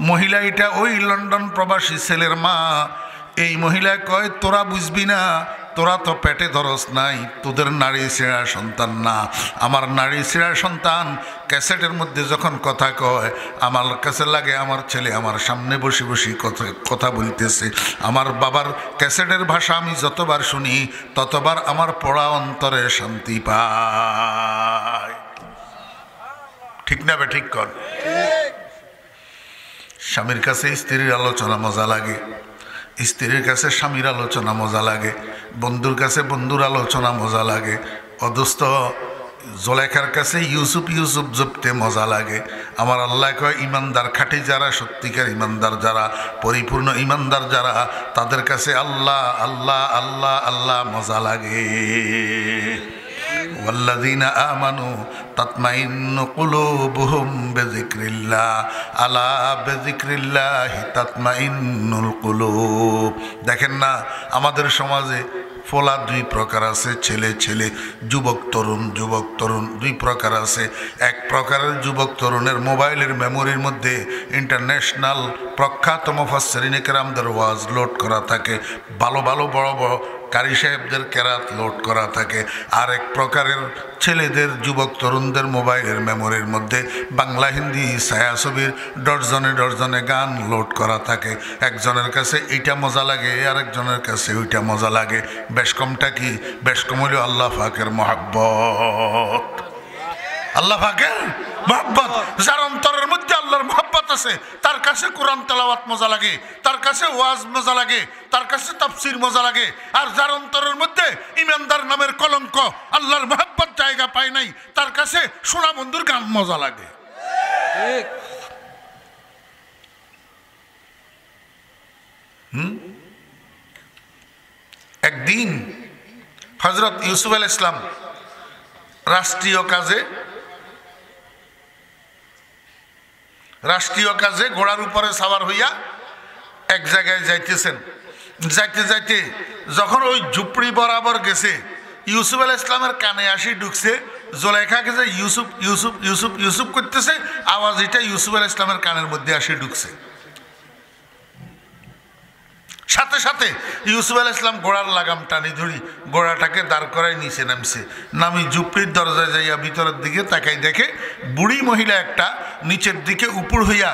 মহিলা এটা ওই লন্ডন প্রবাসী ছেলের মা। এই মহিলা কয়, তোরা বুঝবি না, তোরা তো পেটে ধরস নাই, তোদের নারী ছেঁড়া সন্তান না, আমার নারী ছেঁড়া সন্তান। ক্যাসেটের মধ্যে যখন কথা কয়, আমার কাছে লাগে আমার ছেলে আমার সামনে বসে বসে কথা বলতেছে। আমার বাবার ক্যাসেটের ভাষা আমি যতবার শুনি, ততবার আমার পড়া অন্তরে শান্তি পায়। ঠিক না বে? ঠিক কর। স্বামীর কাছে স্ত্রীর আলোচনা মজা লাগে, স্ত্রীর কাছে স্বামীর আলোচনা মজা লাগে, বন্ধুর কাছে বন্ধুর আলোচনা মজা লাগে। অদস্ত জোলেখার কাছে ইউসুফ ইউসুফ জপতে মজা লাগে। আমার আল্লাহ কয়, ইমানদার খাঁটি যারা, সত্যিকার ইমানদার যারা, পরিপূর্ণ ইমানদার যারা, তাদের কাছে আল্লাহ আল্লাহ আল্লাহ আল্লাহ মজা লাগে। ওয়াল্লাযীনা আমানু তাতমাইন্নু কুলুবুহুম বিযিকরিল্লাহ, আলা বিযিকরিল্লাহি তাতমাইন্নুল কুলুব। দেখেন না, আমাদের সমাজে ফোলা 2 প্রকার আছে, ছেলে ছেলে, যুবক তরুণ 2 প্রকার আছে। এক প্রকারের যুবক তরুণের মোবাইলের মেমোরির মধ্যে ইন্টারন্যাশনাল প্রখ্যাত মুফাসসিরিনে কেরামদের ওয়াজ লোড করা থাকে, ভালো ভালো বড় বড় কারি সাহেবদের কেরাত লোড করা থাকে। আর এক প্রকারের ছেলেদের, যুবক তরুণদের মোবাইলের মেমোরির মধ্যে বাংলা হিন্দি ছায়াছবির ডজনে ডজনে গান লোড করা থাকে। একজনের কাছে এইটা মজা লাগে, আরেকজনের কাছে ওইটা মজা লাগে। বেশ কমটা কি? বেশ কম হইল আল্লাহ পাকের মহব্বত। আল্লাহ পাকের মহব্বত, যার অন্তরের মধ্যে আল্লাহর মহব্বত আছে, তার কাছে কোরআন তেলাওয়াত মজা লাগে, তার কাছে ওয়াজ মজা লাগে, তার কাছে তাফসীর মজা লাগে। আর যার অন্তরের মধ্যে ইমানদার নামের কলঙ্ক, আল্লাহর মহব্বত জায়গা পায় নাই, তার কাছে সোনা বন্ধুর গান মজা লাগে। একদিন হযরত ইউসুফ আলাইহিস সালাম রাষ্ট্রীয় কাজে ঘোড়ার উপরে সাওয়ার হইয়া এক জায়গায় যাইতেছেন। যাইতে যাইতে যখন ওই ঝুপড়ি বরাবর গেছে, ইউসুফ আলাইহিস সালামের কানে আসি ঢুকছে। জোলেখাকে যে ইউসুফ ইউসুফ ইউসুফ ইউসুফ করতেছে, আওয়াজ এটা ইউসুফ আলাইহিস সালামের কানের মধ্যে আসি ঢুকছে। সাথে সাথে ইউসুফ আলাইহিস সালাম ঘোড়ার লাগাম টানি ধরি ঘোড়াটাকে দাঁড় করায় নিচে নামছে। নামি ঝুপড়ির দরজায় যাইয়া ভিতরের দিকে তাকাই, দেখে বুড়ি মহিলা একটা নিচের দিকে উপর হইয়া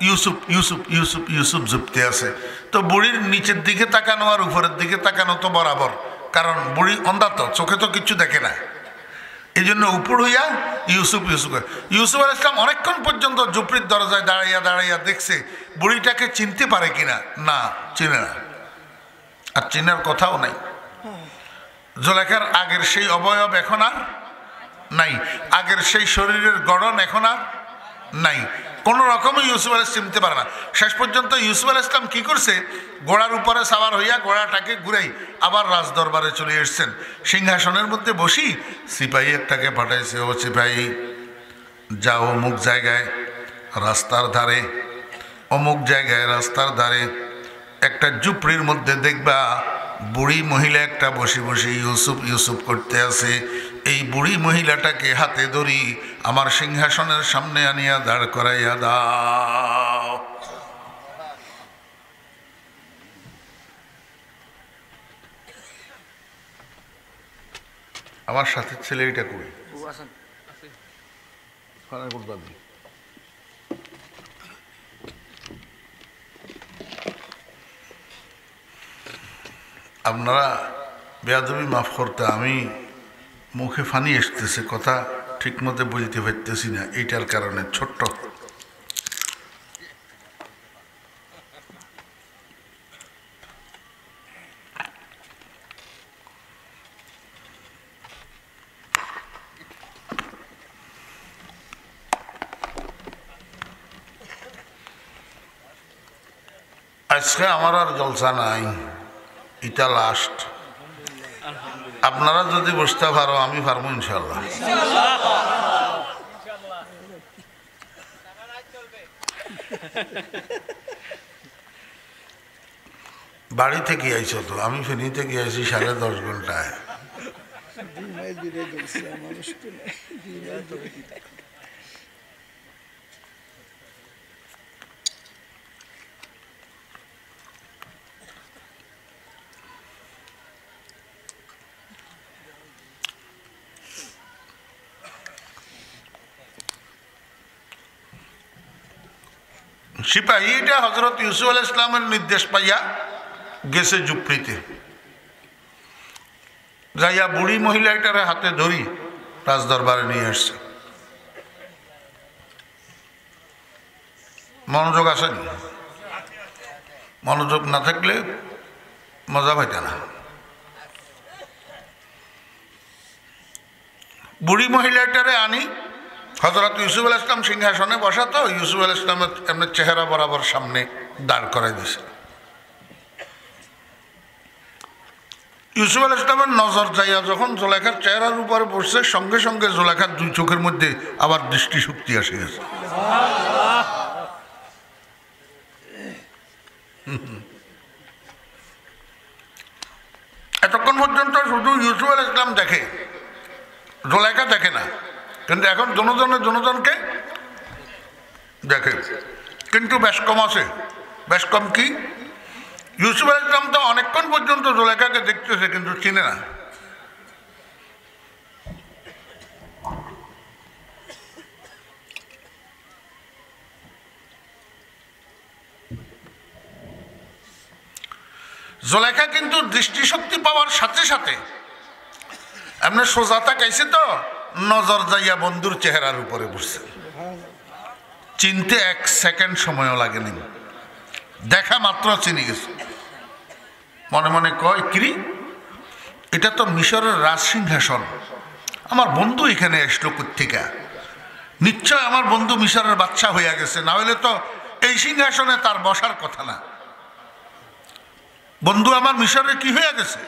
ইউসুফ ইউসুফ ইউসুফ ইউসুফ জুপতে আছে। তো বুড়ির নিচের দিকে তাকানো আর উপরের দিকে তাকানো তো বরাবর, কারণ বুড়ি অন্ধা তো, চোখে তো কিচ্ছু দেখে না। এই জন্য উপর হইয়া ইউসুফ ইউসুফ ইউসুফ আলাইহিস সালাম অনেকক্ষণ পর্যন্ত ঝুপড়ির দরজায় দাঁড়াইয়া দাঁড়াইয়া দেখছে বুড়িটাকে চিনতে পারে কিনা, না চিনে না, আর চিনার কথাও নাই। জুলেখার আগের সেই অবয়ব এখন আর নাই, আগের সেই শরীরের গড়ন এখন আর নাই, কোনো রকমই ইউসুফ আলাইহিস চিনতে পারে না। শেষ পর্যন্ত ইউসুফ আলাইহিস সালাম কি করছে, ঘোড়ার উপরে সাওয়ার হইয়া ঘোড়াটাকে ঘুরাই আবার রাজদরবারে চলে এসছেন। সিংহাসনের মধ্যে বসি সিপাহী একটাকে পাঠাইছে, ও সিপাহী যাও অমুক জায়গায় রাস্তার ধারে, অমুক জায়গায় রাস্তার ধারে একটা ঝুপড়ির মধ্যে দেখবা বুড়ি মহিলা একটা বসে বসে ইউসুফ ইউসুফ করতে আছে। এই বুড়ি মহিলাটাকে হাতে ধরি আমার সিংহাসনের সামনে আনিয়া দাঁড় করাইয়া দাও। আমার সাথে ছেলে এটা করি আপনারা বেয়াদবি মাফ করতে, আমি মুখে ফানি আসতেছে, কথা ঠিক মতো বলতে পারতেছি না, এইটার কারণে ছোট্ট। আজকে আমার আর জলসা নাই, এটা লাস্ট। আপনারা যদি বসতে পারো আমি পারবো ইনশাল্লাহ। বাড়ি থেকে আইছো তো, আমি ফেনী থেকে আইছি 10:30 ঘন্টায়। সিপাহী এটা হযরত ইউসুফ আলাইহিস সালামের নির্দেশ পাইয়া গেছে ঝুপড়িতে, যাইয়া বুড়ি মহিলাটার হাতে ধরি রাজদরবারে নিয়ে আসছে। মনোযোগ আসেন, মনোযোগ না থাকলে মজা পাইতে না। বুড়ি মহিলাটারে আনি হযরত ইউসুফ আলাইহিস সালাম সিংহাসনে বসা, তো ইউসুফ আলাইহিস সালামের এমনি চেহারা বরাবর সামনে দাঁড় করাই দিছে। ইউসুফ আলাইহিস সালামের নজর যাইয়া যখন জুলেখার চেহারার উপরে বসছে, সঙ্গে সঙ্গে জুলেখার দুই চোখের মধ্যে আবার দৃষ্টিশক্তি আসে গেছে। এতক্ষণ পর্যন্ত শুধু ইউসুফ আলাইহিস সালাম দেখে, জুলেখা দেখে না, কিন্তু এখন জনজনকে দেখে। কিন্তু বেশ কম আছে, বেশ কম কি, ইউসুফ আলাইহিস সালাম তো অনেকক্ষণ পর্যন্ত জুলেখাকে দেখতেছে কিন্তু চিনে না। জুলেখা কিন্তু দৃষ্টিশক্তি পাওয়ার সাথে সাথে এমনি সোজা তাকাইছে, তো নজর যাইয়া বন্ধুর চেহারার উপরে বসছে। চিনতে 1 সেকেন্ড সময়ও লাগেনি, দেখা মাত্র চিনি গেছে। মনে মনে কয়, কিরি এটা তো মিশরের রাজ সিংহাসন, আমার বন্ধু এখানে আসলো কোত্থেকে? নিশ্চয় আমার বন্ধু মিশরের বাদশা হইয়া গেছে, না হলে তো এই সিংহাসনে তার বসার কথা না। বন্ধু আমার মিশরে কি হয়ে গেছে?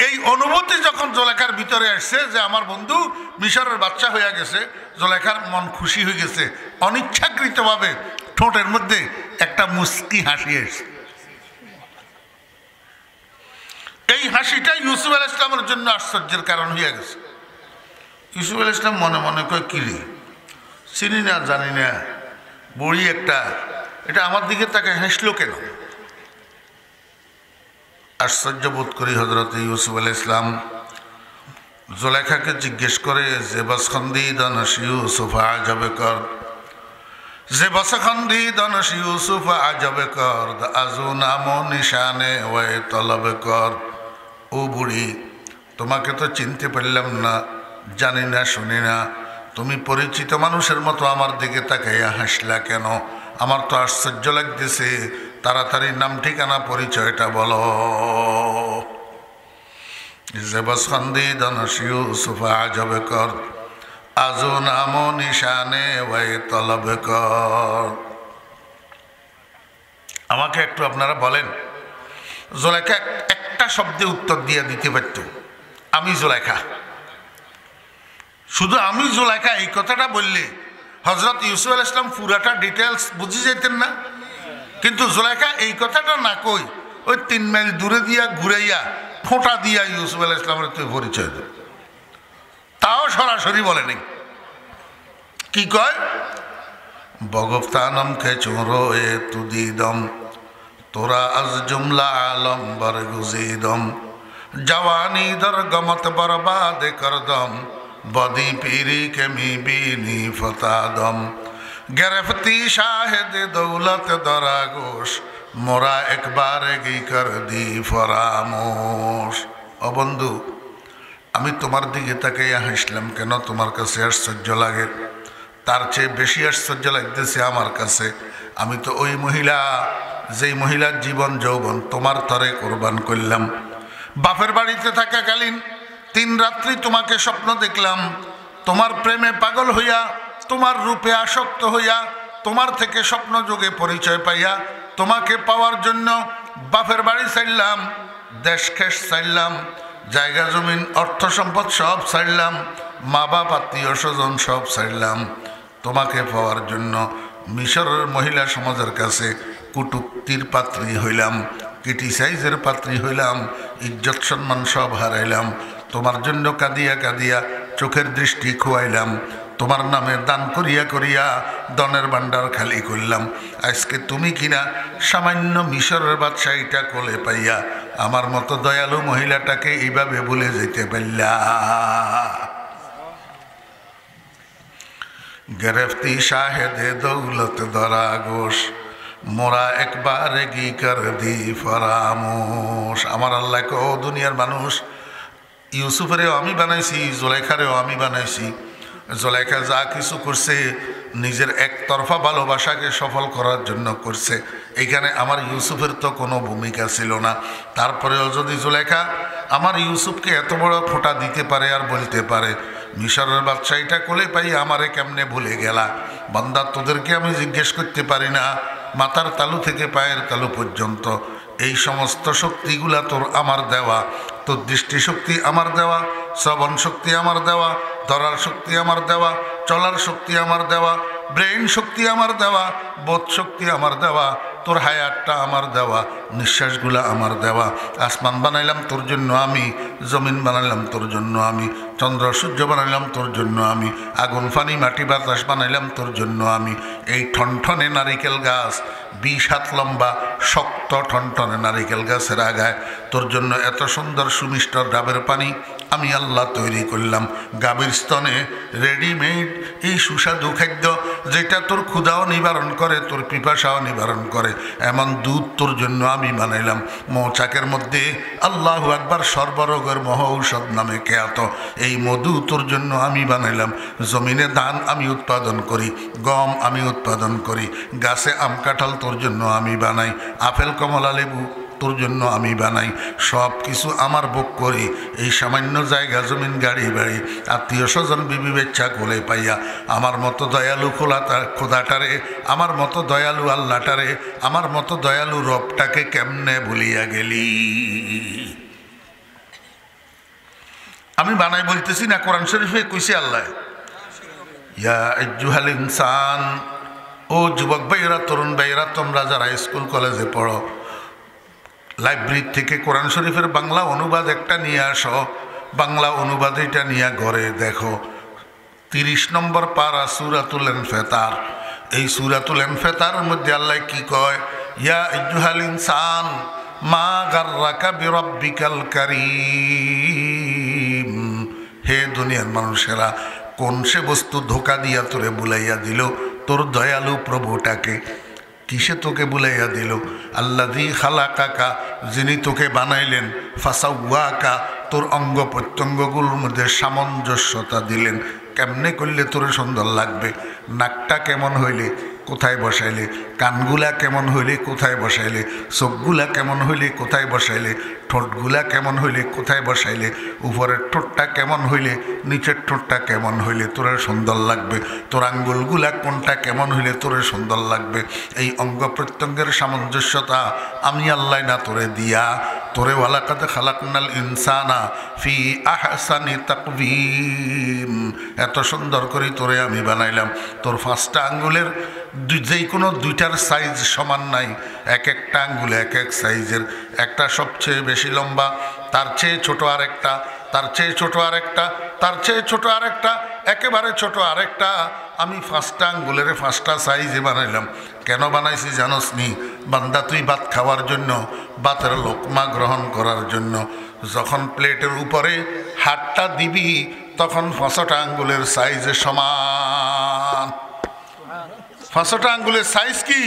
এই অনুভূতি যখন জুলেখার ভিতরে আসছে যে আমার বন্ধু মিশরের বাচ্চা হয়ে গেছে, জুলেখার মন খুশি হয়ে গেছে। অনিচ্ছাকৃতভাবে ঠোঁটের মধ্যে একটা মুস্কি হাসি এসছে। এই হাসিটা ইউসুফ আলাইহিস সালামের জন্য আশ্চর্যের কারণ হয়ে গেছে। ইউসুফ আলাইহিস সালাম মনে মনে কয়, কিরে চিনি না জানি না, বুড়ি একটা, এটা আমার দিকে তাকে হাসলো কেন? আশ্চর্য বোধ করি হযরত ইউসুফ আলাইহিস সালাম জুলেখাকে জিজ্ঞেস করে যে বাসখন্দি দানাশ ইউসুফ আজাবে কর, যে বসখন্দি দনস ইউসুফ আজবে কর আজু নাম নিশানে ওয়ে তলবে কর। ও বুড়ি, তোমাকে তো চিনতে পারলাম না, জানি না শুনি না, তুমি পরিচিত মানুষের মতো আমার দিকে তাকাইয়া হাসলা কেন? আমার তো আশ্চর্য লাগতেছে, তাড়াতাড়ি নাম ঠিকানা পরিচয়টা বলো। যে বসখন্দি দনস ইউসুফ আজবে কর আজু নাম নিশানে ওয়ে তলবে কর। আমাকে একটু আপনারা বলেন, জুলাইখা একটা শব্দে উত্তর দিয়ে দিতে পারত, আমি জুলাইখা। শুধু আমি জুলাইখা এই কথাটা বললে হযরত ইউসুফ আলাইহিস সালাম পুরাটা ডিটেলস বুঝে যেতেন না। কিন্তু জুলাইখা এই কথাটা না কই ওই 3 মাইল দূরে দিয়া ঘুরাইয়া ফোঁটা দিয়া ইউসুফ আলাইহিস সালামের তুই পরিচয় দেব, তাও সরাসরি বলে নেই। কি কয়? বগফতানম কে চোরো এ তুদিদম তোরা আজ জুমলা আলম बर गुजीदम जवानी दर गमत बर्बाद कर दम बदी पीरी के मी बीनी फतादम गिरफ्ती शाहिद दौलत दरागोश मोरा एक बार गी कर दी फरामोश। ও বন্ধু, আমি তোমার দিকে তাকাইয়া হাসলাম কেন? তোমার কাছে আশ্চর্য লাগে? তার চেয়ে বেশি আশ্চর্য লাগতেছে আমার কাছে, আমি তো ওই মহিলা যেই মহিলার জীবন যৌবন তোমার তরে কোরবান করলাম। বাপের বাড়িতে থাকাকালীন 3 রাত্রি তোমাকে স্বপ্ন দেখলাম, তোমার প্রেমে পাগল হইয়া, তোমার রূপে আসক্ত হইয়া, তোমার থেকে স্বপ্ন যোগে পরিচয় পাইয়া তোমাকে পাওয়ার জন্য বাপের বাড়ি ছাড়লাম, দেশ খেস ছাড়লাম, জায়গা জমিন অর্থ সম্পদ সব ছাড়লাম, মা বাপ আত্মীয় স্বজন সব ছাড়লাম তোমাকে পাওয়ার জন্য। মিশরের মহিলা সমাজের কাছে কুটুক্তির পাত্রী হইলাম, ক্রিটিসাইজের পাত্রী হইলাম, ইজ্জত সম্মান সব হারাইলাম। তোমার জন্য কাঁদিয়া কাঁদিয়া চোখের দৃষ্টি খোয়াইলাম, তোমার নামে দান করিয়া করিয়া দনের ভাণ্ডার খালি করলাম। আজকে তুমি কিনা সামান্য মিশরের বাদশাহীটা কোলে পাইয়া আমার মতো দয়ালু মহিলাটাকে এইভাবে ভুলে যেতে পারলা। गिरफ्ती शाहिद दौलत दरागोश मोरा एक बार गी कर दी फरामोश। আমার আল্লাহকে, ও দুনিয়ার মানুষ, ইউসুফেরও আমি বানাইছি, জুলাইখারেও আমি বানাইছি। জুলাইখা যা কিছু করছে নিজের একতরফা ভালোবাসাকে সফল করার জন্য করছে, এখানে আমার ইউসুফের তো কোনো ভূমিকা ছিল না। তারপরেও যদি জুলাইখা আমার ইউসুফকে এত বড় খোঁটা দিতে পারে আর বলতে পারে, মিশরের বাদশাহীটা কোলে পাই আমারে কেমনে ভুলে গেলা? বান্দা, তোদেরকে আমি জিজ্ঞেস করতে পারি না? মাথার তালু থেকে পায়ের তালু পর্যন্ত এই সমস্ত শক্তিগুলা তোর আমার দেওয়া, তোর দৃষ্টিশক্তি আমার দেওয়া, শ্রবণ শক্তি আমার দেওয়া, ধরার শক্তি আমার দেওয়া, চলার শক্তি আমার দেওয়া, ব্রেইন শক্তি আমার দেওয়া, বোধ শক্তি আমার দেওয়া, তোর হায়াতটা আমার দেওয়া, নিঃশ্বাসগুলা আমার দেওয়া। আসমান বানাইলাম তোর জন্য আমি, জমিন বানাইলাম তোর জন্য আমি, চন্দ্র সূর্য বানাইলাম তোর জন্য আমি, আগুন পানি মাটি বাতাস বানাইলাম তোর জন্য আমি। এই ঠনঠনে নারিকেল গাছ 20 হাত লম্বা শক্ত ঠনঠনে নারিকেল গাছের আগায় তোর জন্য এত সুন্দর সুমিষ্ট ডাবের পানি আমি আল্লাহ তৈরি করলাম। গাভীর স্তনে রেডিমেড এই সুস্বাদু খাদ্য যেটা তোর ক্ষুধাও নিবারণ করে, তোর পিপাসাও নিবারণ করে, এমন দুধ তোর জন্য আমি বানাইলাম। মৌচাকের মধ্যে আল্লাহু আকবার সর্বরোগের মহৌষধ নামে খ্যাত এই মধু তোর জন্য আমি বানাইলাম। জমিনে ধান আমি উৎপাদন করি, গম আমি উৎপাদন করি, গাছে আম কাঁঠাল তোর জন্য আমি বানাই, আপেল কমলা লেবু তোর জন্য আমি বানাই, সব কিছু আমার ভোগ করি। এই সামান্য জায়গা জমিন গাড়ি বাড়ি আত্মীয় স্বজন বিবি বেচ্ছা কোলে পাইয়া আমার মতো দয়ালু খোদাটারে, আমার মতো দয়ালু আল্লাহটারে, আমার মতো দয়ালু রবটাকে কেমনে ভুলিয়া গেলি? আমি বানাই বলতেছি না, কোরআন শরীফে কইছে আল্লাহ, ইয়া আইয়ুহাল ইনসান, ও যুবক ভাইরা, তরুণ ভাইরা, তোমরা যারা স্কুল কলেজে পড়ো, লাইব্রেরি থেকে কোরআন শরীফের বাংলা অনুবাদ একটা নিয়ে আসো, বাংলা অনুবাদ এটা নিয়ে ঘরে দেখো। 30 নম্বর পারা সূরাতুল ইনফিতার। এই সূরাতুল ইনফিতারের মধ্যে আল্লাহ কি কয়? ইয়া আইয়ুহাল ইনসান মা গাররাকা বিরাব্বিকাল কারীম। হে দুনিয়ার মানুষেরা, কোন সে বস্তু ধোকা দিয়া তোরে বুলাইয়া দিল তোর দয়ালু প্রভুটাকে। কিসে তোকে বুলাইয়া দিল? আল্লাযী খালাকাকা, যিনি তোকে বানাইলেন, ফাসাওয়াকা, তোর অঙ্গ প্রত্যঙ্গগুলোর মধ্যে সামঞ্জস্যতা দিলেন। কেমনে করলে তোর সুন্দর লাগবে? নাকটা কেমন হইলে কোথায় বসাইলে, কানগুলা কেমন হইলে কোথায় বসাইলে, চোখগুলা কেমন হইলে কোথায় বসাইলে, ঠোঁটগুলা কেমন হইলে কোথায় বসাইলে, উপরের ঠোঁটটা কেমন হইলে নিচের ঠোঁটটা কেমন হইলে তোরে সুন্দর লাগবে, তোর আঙ্গুলগুলা কোনটা কেমন হইলে তোরে সুন্দর লাগবে। এই অঙ্গ প্রত্যঙ্গের সামঞ্জস্যতা আমি আল্লাহ না তোরে দিয়া, তোরে ওয়ালাকাদ খালাকনাল ইনসানা ফি আহসানি তাকবীম, এত সুন্দর করে তোরে আমি বানাইলাম। তোর 5টা আঙ্গুলের যেই কোনো 2টার সাইজ সমান নাই, এক একটা আঙ্গুলে এক এক সাইজের, একটা সবচেয়ে বেশি লম্বা, তার চেয়ে ছোট আরেকটা, তার চেয়ে ছোট আরেকটা, তার চেয়ে ছোট আরেকটা, একেবারে ছোট আরেকটা। আমি 5টা আঙ্গুলের 5টা সাইজে বানাইলাম। কেন বানাইছি জানোস নি? বান্দা তুই ভাত খাওয়ার জন্য, ভাতের লোকমা গ্রহণ করার জন্য যখন প্লেটের উপরে হাতটা দিবি তখন 5টা আঙ্গুলের সাইজে সমান। 5টা আঙ্গুলের সাইজ কি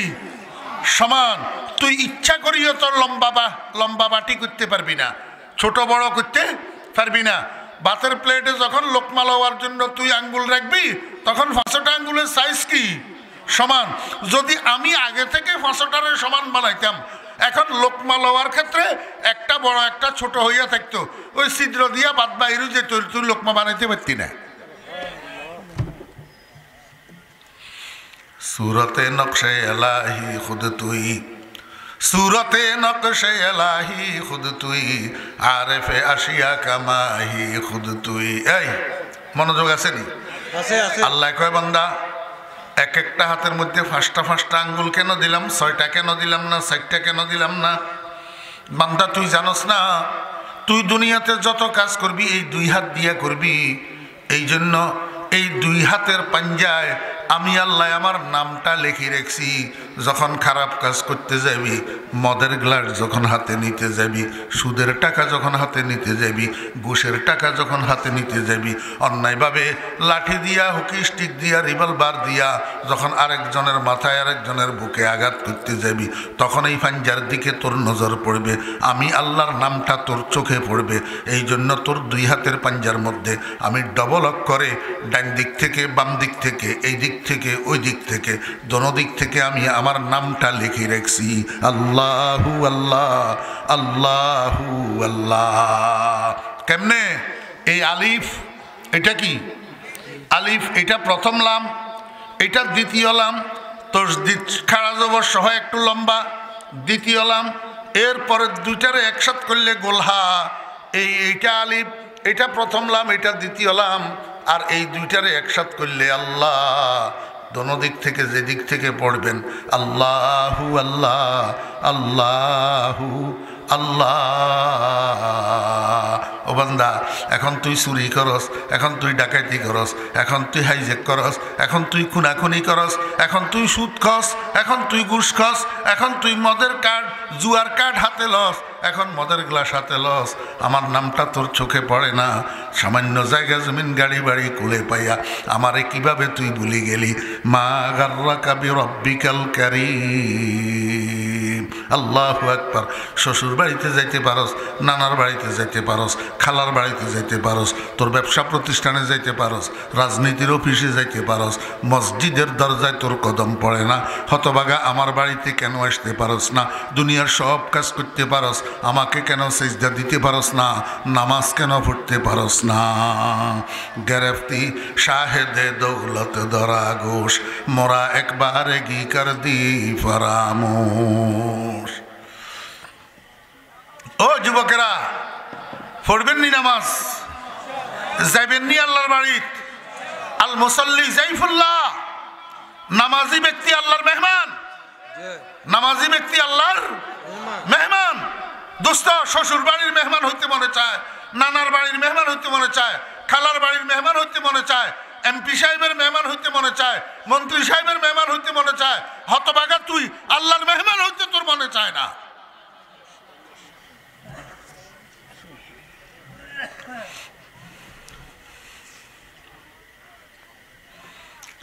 সমান? তুই ইচ্ছা করিও তোর লম্বা বাটি করতে পারবি না, ছোট বড় করতে পারবি না। ভাতের প্লেটে যখন লোকমা লওয়ার জন্য তুই আঙ্গুল রাখবি তখন 5টা আঙ্গুলের সাইজ কি সমান। যদি আমি আগে থেকে 5টারে সমান বানাইতাম, এখন লোকমা লওয়ার ক্ষেত্রে একটা বড় একটা ছোট হইয়া থাকতো, ওই ছিদ্র দিয়া বাদ বাইরে যে তুই লোকমা বানাইতে পারতি না। सूरते नक्शे इलाही खुद तुई, सूरते नक्शे इलाही खुद तुई, आरिफे आशिया कमाही खुद तुई। এই মনোযোগ আছে নি? আল্লাহ কয় বান্দা এক একটা হাতের মধ্যে 5টা আঙ্গুল কেন দিলাম? 6টা কেন দিলাম না? 4টা কেন দিলাম না? বান্দা তুই জানোস না তুই দুনিয়াতে যত কাজ করবি এই 2 হাত দিয়া করবি। এই জন্য এই 2 হাতের পাঞ্জায় আমি আল্লাহ আমার নামটা লিখে রাখছি। যখন খারাপ কাজ করতে যাবি, মদের গ্লাস যখন হাতে নিতে যাবি, সুদের টাকা যখন হাতে নিতে যাবি, ঘুষের টাকা যখন হাতে নিতে যাবি, অন্যায়ভাবে লাঠি দিয়া, হকি স্টিক দিয়া, রিভলভার দিয়া যখন আরেকজনের মাথায় আরেকজনের বুকে আঘাত করতে যাবি, তখন এই পাঞ্জার দিকে তোর নজর পড়বে, আমি আল্লাহর নামটা তোর চোখে পড়বে। এই জন্য তোর 2 হাতের পাঞ্জার মধ্যে আমি ডবল করে ডান দিক থেকে বাম দিক থেকে এই দিক থেকে ওই দিক থেকে দোনো দিক থেকে আমি আমার নামটা লিখে রাখছি। আল্লাহু আল্লাহ, আল্লাহু আল্লাহ। কেমনে? এই আলিফ, এটা কি আলিফ? এটা প্রথম লাম, এটা দ্বিতীয় লাম, তসদিদ খাড়া জবর সহ একটু লম্বা, দ্বিতীয় লাম। এরপরে 2টারে একসাথ করলে গোলহা। এইটা আলিফ, এটা প্রথম লাম, এটা দ্বিতীয় লাম। আর এই 2টারে একসাথ করলে আল্লাহ, দোনো দিক থেকে যে দিক থেকে পড়বেন আল্লাহু আল্লাহ, আল্লাহু আল্লাহ। ও বান্দা, এখন তুই চুরি করস, এখন তুই ডাকাতি করস, এখন তুই হাইজেক করস, এখন তুই খুনাখুনি করস, এখন তুই সুদ খস, এখন তুই ঘুষ খস, এখন তুই মদের কার্ড জুয়ার কার্ড হাতে লস, এখন মদের গ্লাস হাতে লস। আমার নামটা তোর চোখে পড়ে না। সামান্য জায়গা জমিন গাড়ি বাড়ি কুলে পাইয়া আমারে কিভাবে তুই ভুলে গেলি? মা গাররাকা বিরব্বিকাল কারীম। আল্লাহু আকবার। শ্বশুর বাড়িতে যাইতে পারস, নানার বাড়িতে যাইতে পারস, খালার বাড়িতে যাইতে পারস, তোর ব্যবসা প্রতিষ্ঠানে যাইতে পারস, রাজনীতির অফিসে যাইতে পারস, মসজিদের দরজায় তোর কদম পড়ে না। হতভাগা আমার বাড়িতে কেন আসতে পারস না? দুনিয়ার সব কাজ করতে পারস, আমাকে কেন সিজদা দিতে পারস না? নামাজ কেন পড়তে পারস না? গ্রেফতি শাহেদে দৌলত ধরা গোশ, মোরা একবারে কি কর দি ফরামোশ। ও যুবকেরা, পড়বেন নি নামাজ? যাইবেন নি আল্লাহর বাড়িত? আল মুসাল্লি জাইফুল্লাহ। নামাজি ব্যক্তি আল্লাহর মেহমান, নামাজি ব্যক্তি আল্লাহর মেহমান। দোস্ত, শ্বশুর বাড়ির মেহমান হইতে মনে চায়, নানার বাড়ির মেহমান হইতে মনে চায়, খালার বাড়ির মেহমান হইতে মনে চায়, এমপি সাহেবের মেহমান হইতে মনে চায়, মন্ত্রী সাহেবের মেহমান হইতে মনে চায়। হতভাগা তুই আল্লাহর মেহমান হইতে তোর মনে চায় না।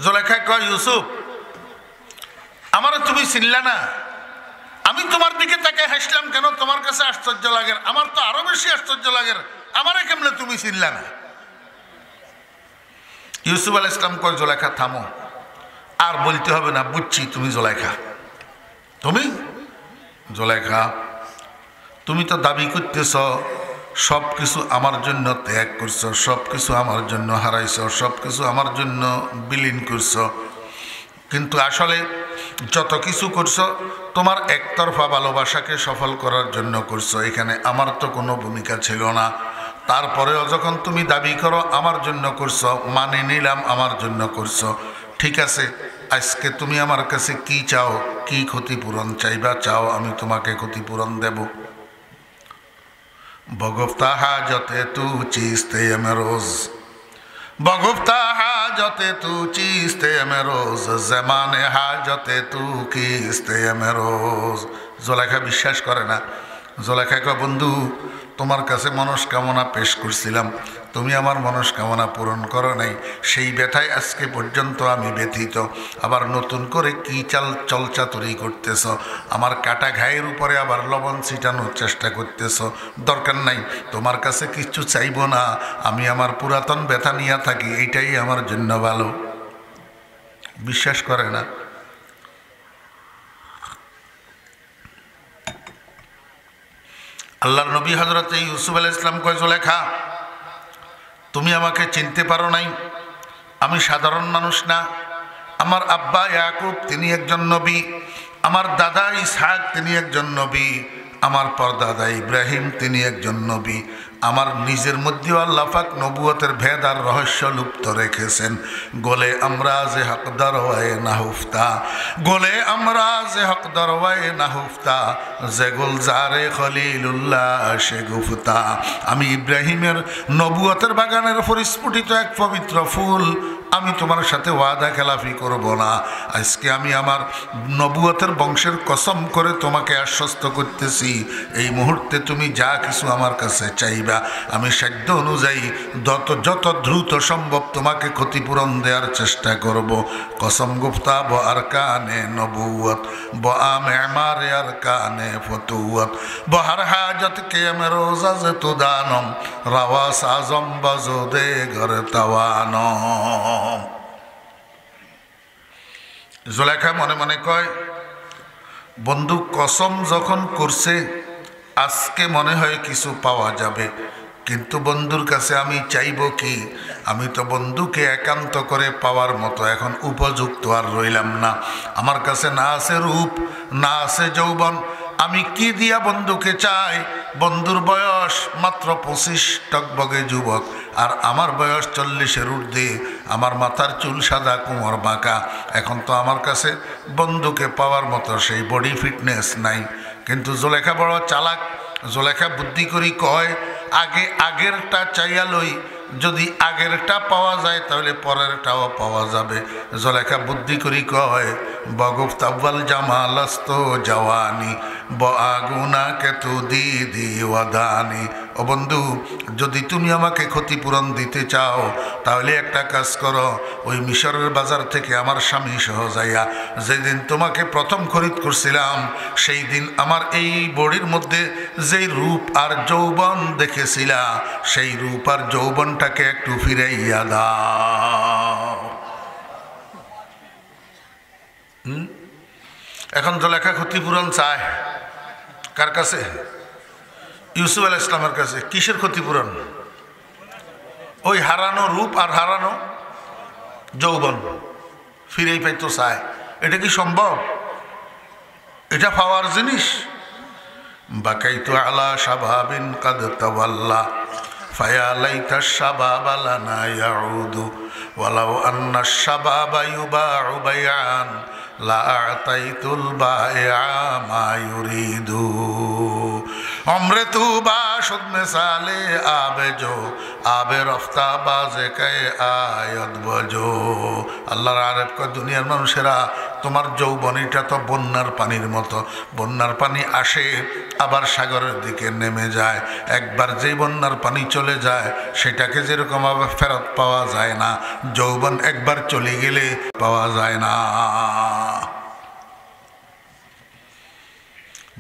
জুলেখায় কয়, ইউসুফ আমারে তুমি চিনলা না, আমি তোমার দিকে তাকে হাসলাম কেন তোমার কাছে আশ্চর্য লাগে? আমার তো আরো বেশি আশ্চর্য লাগে, আমারে কেমনে তুমি চিনলা না? ইউসুফ আলাইহিস সালাম কয়, জুলেখা থামো, আর বলতে হবে না, বুঝছি তুমি জুলেখা। তুমি জুলেখা, তুমি তো দাবি করতেছ সব কিছু আমার জন্য ত্যাগ করছো, সব কিছু আমার জন্য হারাইছো, সব কিছু আমার জন্য বিলীন করছো, কিন্তু আসলে যত কিছু করছো তোমার একতরফা ভালোবাসাকে সফল করার জন্য করছো, এখানে আমার তো কোনো ভূমিকা ছিল না। তারপরেও যখন তুমি দাবি করো আমার জন্য করছো, মানে নিলাম আমার জন্য করছো, ঠিক আছে, আজকে তুমি আমার কাছে কি চাও, কি ক্ষতিপূরণ চাইবা চাও, আমি তোমাকে ক্ষতিপূরণ দেব। বগফতা হাজতে তু চিস্তে মে রোজ, বগফতা হাজতে তু চিস্তে মে রোজ, জমানে হাজতে তু কিস্তে মে রোজ। জুলেখা বিশ্বাস করে না। জুলেখা কয়, বন্ধু তোমার কাছে মনস্কামনা পেশ করছিলাম, তুমি আমার মনস্কামনা পূরণ করো নাই, সেই ব্যথায় আজকে পর্যন্ত আমি ব্যথিত। আবার নতুন করে কি চলচাতুরি করতেছ, আমার কাটা ঘায়ের উপরে আবার লবণ ছিটানোর চেষ্টা করতেছ। দরকার নাই, তোমার কাছে কিছু চাইব না, আমি আমার পুরাতন ব্যথা নিয়ে থাকি, এইটাই আমার জন্য ভালো। বিশ্বাস করে না। আল্লাহর নবী হযরত ইউসুফ আলাইহিস সালাম কয়, জুলেখা তুমি আমাকে চিনতে পারো নাই, আমি সাধারণ মানুষ না। আমার আব্বা ইয়াকুব তিনি একজন নবী, আমার দাদা ইসহাক তিনি একজন নবী, আমার পরদাদা ইব্রাহিম তিনি একজন নবী। আমার নিজের মধ্যেও আল্লাহ পাক নবুয়তের ভেদ আর রহস্য লুপ্ত রেখেছেন। গোলে আমরা যে হকদার ওয়ায়ে না হুফতা, গোলে আমরা যে হকদার ওয়ায়ে না হুফতা, যে গুলজারে খলিলুল্লাহ সে গুফতা। আমি ইব্রাহিমের নবুয়তের বাগানের পরিস্ফুটিত এক পবিত্র ফুল, আমি তোমার সাথে ওয়াদা খেলাফি করব না। আজকে আমি আমার নবুয়তের বংশের কসম করে তোমাকে আশ্বস্ত করতেছি, এই মুহূর্তে তুমি যা কিছু আমার কাছে চাইবা আমি সাধ্য অনুযায়ী যত দ্রুত সম্ভব তোমাকে ক্ষতিপূরণ দেওয়ার চেষ্টা করব। কসম গুফতা ব আর কানে নবুয়ত ব আমারে আর কানে ফতুয়ত ব হর হাজত কে মে রোজা যে তু দানম রাওয়াস আজম বাজো দে ঘর তাওয়ানম। জুলেখা মনে মনে কয়, বন্ধু কসম যখন করছে আজকে মনে হয় কিছু পাওয়া যাবে, কিন্তু বন্ধুর কাছে আমি চাইব কি? আমি তো বন্ধুকে একান্ত করে পাওয়ার মতো এখন উপযুক্ত আর রইলাম না। আমার কাছে না আছে রূপ, না আছে যৌবন, আমি কি দিয়া বন্ধুকে চাই? বন্ধুর বয়স মাত্র 25, টকবগে যুবক, আর আমার বয়স 40-এর ঊর্ধ্বে, আমার মাথার চুল সাদা, কোমর বাঁকা। এখন তো আমার কাছে বন্ধুকে পাওয়ার মতো সেই বডি ফিটনেস নাই। কিন্তু জুলেখা বড় চালাক, জুলেখা বুদ্ধি করি কয়, আগেরটা চাইয়া লই, যদি আগেরটা পাওয়া যায় তাহলে পরেরটাও পাওয়া যাবে। জুলেখা বুদ্ধি করি কয়, বগুফত আউয়াল জামালাস্ত জওয়ানি ব আগুনা কে তু দিদি ওয়াদানি। ও বন্ধু, যদি তুমি আমাকে ক্ষতিপূরণ দিতে চাও তাহলে একটা কাজ করো, ওই মিশরের বাজার থেকে আমার স্বামী সহ যাইয়া, যেদিন তোমাকে প্রথম খরিদ করছিলাম সেই দিন আমার এই বডির মধ্যে যেই রূপ আর যৌবন দেখেছিলা, সেই রূপ আর যৌবনটাকে একটু ফিরাইয়া দাও। এখন জুলেখা ক্ষতিপূরণ চায় কার কাছে? ইউসুফ আলাইহিস সালামের কাছে। কিসের ক্ষতিপূরণ? ওই হারানো রূপ আর হারানো যৌবন ফিরেই পাইতো চায়। এটা কি সম্ভব? এটা পাওয়ার জিনিস? বাকাইতু আলা শাবাবিন কাদ তাওয়াল্লা ফায়া লাইতা শাবাবা লানা ইয়াউদু ওয়ালাউ আন্না শাবাবা ইউবাউ বাইআন লা আতাইতুল বাইআ মা ইউরিদু उम्र तू बाशुद मिसाले आबे जो आबे रफ्ता बाजे কে আয়াত বজো। আল্লাহর আরেফ কয়, দুনিয়ার মানুষেরা তোমার যৌবনীটা তো বন্যার পানির মতো, বন্যার পানি আসে আবার সাগরের দিকে নেমে যায়। একবার যেই বন্যার পানি চলে যায় সেটাকে যেরকম আবার ফেরত পাওয়া যায় না, যৌবন একবার চলে গেলে পাওয়া যায় না।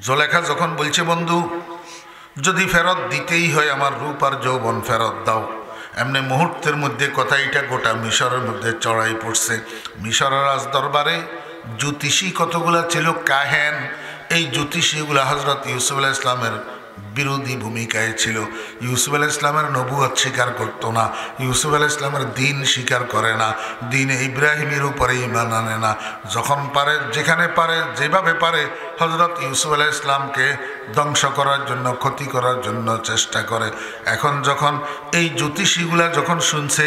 জুলেখা যখন বলছে বন্ধু যদি ফেরত দিতেই হয় আমার রূপ আর যৌবন ফেরত দাও, এমনি মুহূর্তের মধ্যে কথা এটা গোটা মিশরের মধ্যে চড়াই পড়ছে। মিশরের রাজ দরবারে জ্যোতিষী কতগুলা ছিল, কাহেন। এই জ্যোতিষীগুলা হজরত ইউসুফ আলাইহিস ইসলামের বিরোধী ভূমিকায় ছিল। ইউসুফ আলাইহিস ইসলামের নবুয়ত স্বীকার করতো না, ইউসুফ আলাইহিস ইসলামের দিন স্বীকার করে না, দিন ইব্রাহিমের উপরে ঈমান আনে না। যখন পারে, যেখানে পারে, যেভাবে পারে হজরত ইউসুফ আলাইহিস ইসলামকে ধ্বংস করার জন্য, ক্ষতি করার জন্য চেষ্টা করে। এখন যখন এই জ্যোতিষীগুলা যখন শুনছে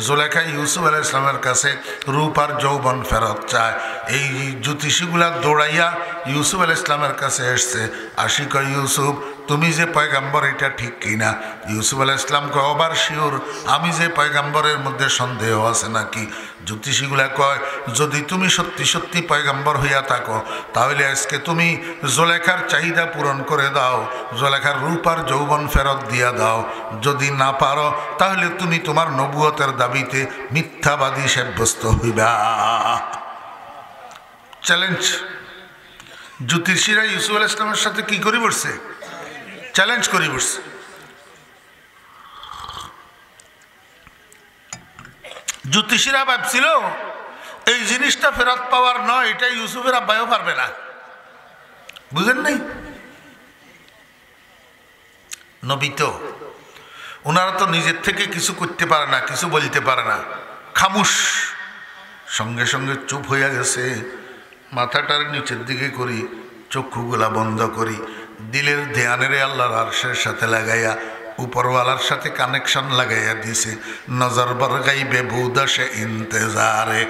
জুলেখা ইউসুফ আলাইহিস ইসলামের কাছে রূপ আর যৌবন ফেরত চায়, এই জ্যোতিষীগুলা দৌড়াইয়া ইউসুফ আলাইহিস ইসলামের কাছে এসছে। আশিক ইউসুফ, তুমি যে পয়গাম্বর এটা ঠিক কিনা? ইউসুফ আলাইহিস ইসলাম কয় ওভার শিওর, আমি যে পয়গাম্বরের মধ্যে সন্দেহ আছে নাকি? জ্যোতিষীগুলা কয় যদি তুমি সত্যি সত্যি পয়গাম্বর হইয়া থাকো তাহলে আজকে তুমি জুলেখার চাহিদা পূরণ করে দাও, জুলেখার রূপ আর যৌবন ফেরত দিয়া দাও। যদি না পারো তাহলে তুমি তোমার নবুয়তের দাবিতে মিথ্যাবাদী সাব্যস্ত হইবা। চ্যালেঞ্জ। জ্যোতিষীরা ইউসুফ আলাইহিস ইসলামের সাথে কি করি বসছে? চ্যালেঞ্জ করি বসছে। জ্যোতিষীরা ভাবছিল এই জিনিসটা ফেরত পাওয়ার নয়, এটা ইউসুফের আব্বাইও পারবে না। বুঝেন নাই? নবী তো ওনারা তো নিজের থেকে কিছু করতে পারে না, কিছু বলতে পারে না, খামুশ। সঙ্গে সঙ্গে চুপ হইয়া গেছে। মাথাটার নিচের দিকে করি, চক্ষুগুলা বন্ধ করি, দিলের ধ্যানের আল্লাহর আরশের সাথে লাগাইয়া উপরওয়ালার সাথে কানেকশন লাগাইয়া দিছে। নজর বরগাইবে বুদশে ইন্তেজারে,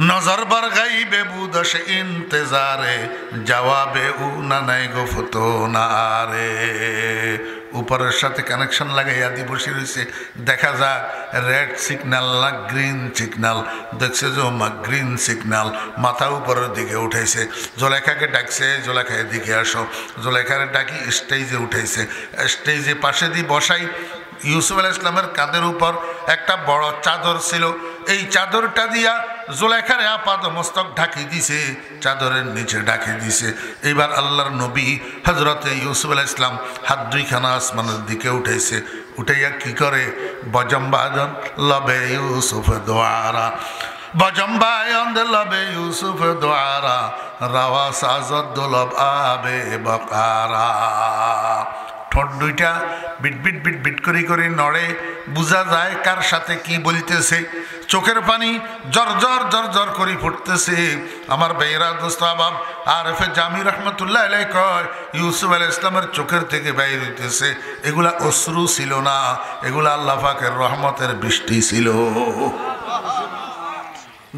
নজর বরগাইবে বুদশে ইন্তেজারে, জবাবে উ না নাই গফতো না রে। উপরের সাথে কানেকশন লাগাইয়া দি বসে রয়েছে। দেখা যাক রেড সিগন্যাল না গ্রিন সিগন্যাল। দেখছে যে গ্রিন সিগন্যাল, মাথা উপরের দিকে উঠেছে। জুলেখাকে ডাকছে, জুলেখা এদিকে আসো। জুলেখারে ডাকি স্টেজে উঠেছে। স্টেজে পাশে দিয়ে বসাই। ইউসুফ আলাইহিস ইসলামের কাঁধের উপর একটা বড় চাদর ছিল। এই চাদরটা দিয়া জুলেখার আপাদ মস্তক ঢাকি দিছে, চাদরের নিচে ঢাকি দিছে। এবার আল্লাহর নবী হজরতে ইউসুফ আলাইহিস ইসলাম হাত দুইখানা আসমানের দিকে উঠেছে। উঠাইয়া কি করে? বজম্বায়ন লবে ইউসুফ দোয়ারা, বজম্বায়ন লবে ইউসুফ দোয়ারা, রাওয়া সাজদ দুলব আবে বকারা। ঠোঁট দুইটা বিট বিট বিট বিট করে করে নড়ে, বোঝা যায় কার সাথে কি বলতেছে। চোখের পানি জর জর জর জর করে ফুটতেছে। আমার বেয়েরা দোস্ত আবাব আরফে জামি রহমতুল্লাহ আলাইহি কয় ইউসুফ আলাইহিস ইসলামের চোখের থেকে বাইর হইতেছে এগুলা অশ্রু ছিল না, এগুলা আল্লাহ পাকের রহমতের বৃষ্টি ছিল।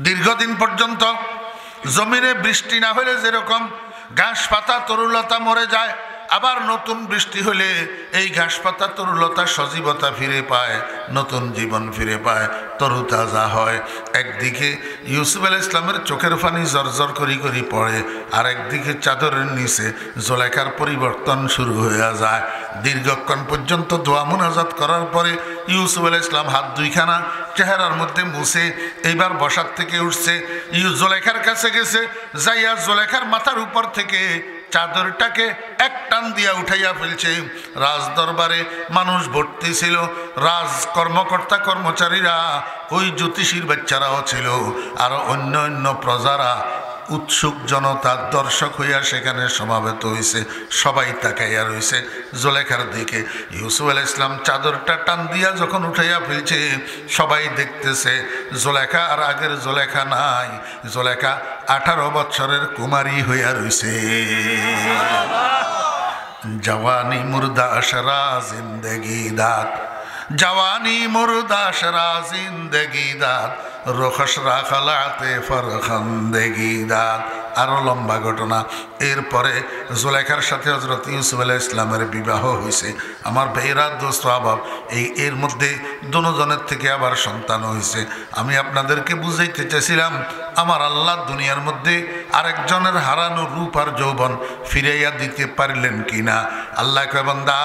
দীর্ঘদিন পর্যন্ত জমিনে বৃষ্টি না হলে যেরকম ঘাস পাতা তরুলতা মরে যায়, আবার নতুন বৃষ্টি হলে এই ঘাস পাতা তরুলতা সজীবতা ফিরে পায়, নতুন জীবন ফিরে পায়, তরুতাজা হয়। একদিকে ইউসুফ আলাইহিস ইসলামের চোখের পানি জর্জর করি করি পড়ে, আর একদিকে চাদরের নিচে জুলেখার পরিবর্তন শুরু হয়ে যায়। দীর্ঘক্ষণ পর্যন্ত দোয়া মুনাজাত করার পরে ইউসুফ আলাইহিস ইসলাম হাত দুইখানা চেহারার মধ্যে মুছে এইবার বসার থেকে উঠছে। জুলেখার কাছে গেছে, যাইয়া জুলেখার মাথার উপর থেকে চাদরটাকে এক টান দিয়া উঠাইয়া ফেলছে। রাজ দরবারে মানুষ ভর্তি ছিল, রাজ কর্মকর্তা কর্মচারীরা, ওই জ্যোতিষীর বাচ্চারাও ছিল, আর অন্য অন্য প্রজারা উৎসুক জনতা দর্শক হইয়া সেখানে সমাবেত হয়েছে। সবাই তাকাইয়া রয়েছে জুলেখার দিকে। ইউসুফ আলাইহিস ইসলাম চাদরটা টান দিয়া যখন উঠাইয়া ফেলছে, সবাই দেখতেছে জুলেখা আর আগের জুলেখা নাই, জুলেখা 18 বছরের কুমারী হইয়া রয়েছে। জওয়ানি মুর্দা আশরা জিন্দেগি দাত, জওয়ানি মুর্দা আশরা জিন্দেগি দাত, রোখস রাখালাতে ফরখান্দেগি দাত। আরও লম্বা ঘটনা। এরপরে জুলেখার সাথে হজরত ইউসুফ আলাইহিস ইসলামের বিবাহ হয়েছে। আমার ভাইয়েরা দোস্ত আবাব, এর মধ্যে দুজনের থেকে আবার সন্তান হয়েছে। আমি আপনাদেরকে বুঝাইতে চাইছিলাম আমার আল্লাহ দুনিয়ার মধ্যে আরেকজনের হারানো রূপ আর যৌবন ফিরাইয়া দিতে পারলেন কিনা। আল্লাহ কয় বান্দা,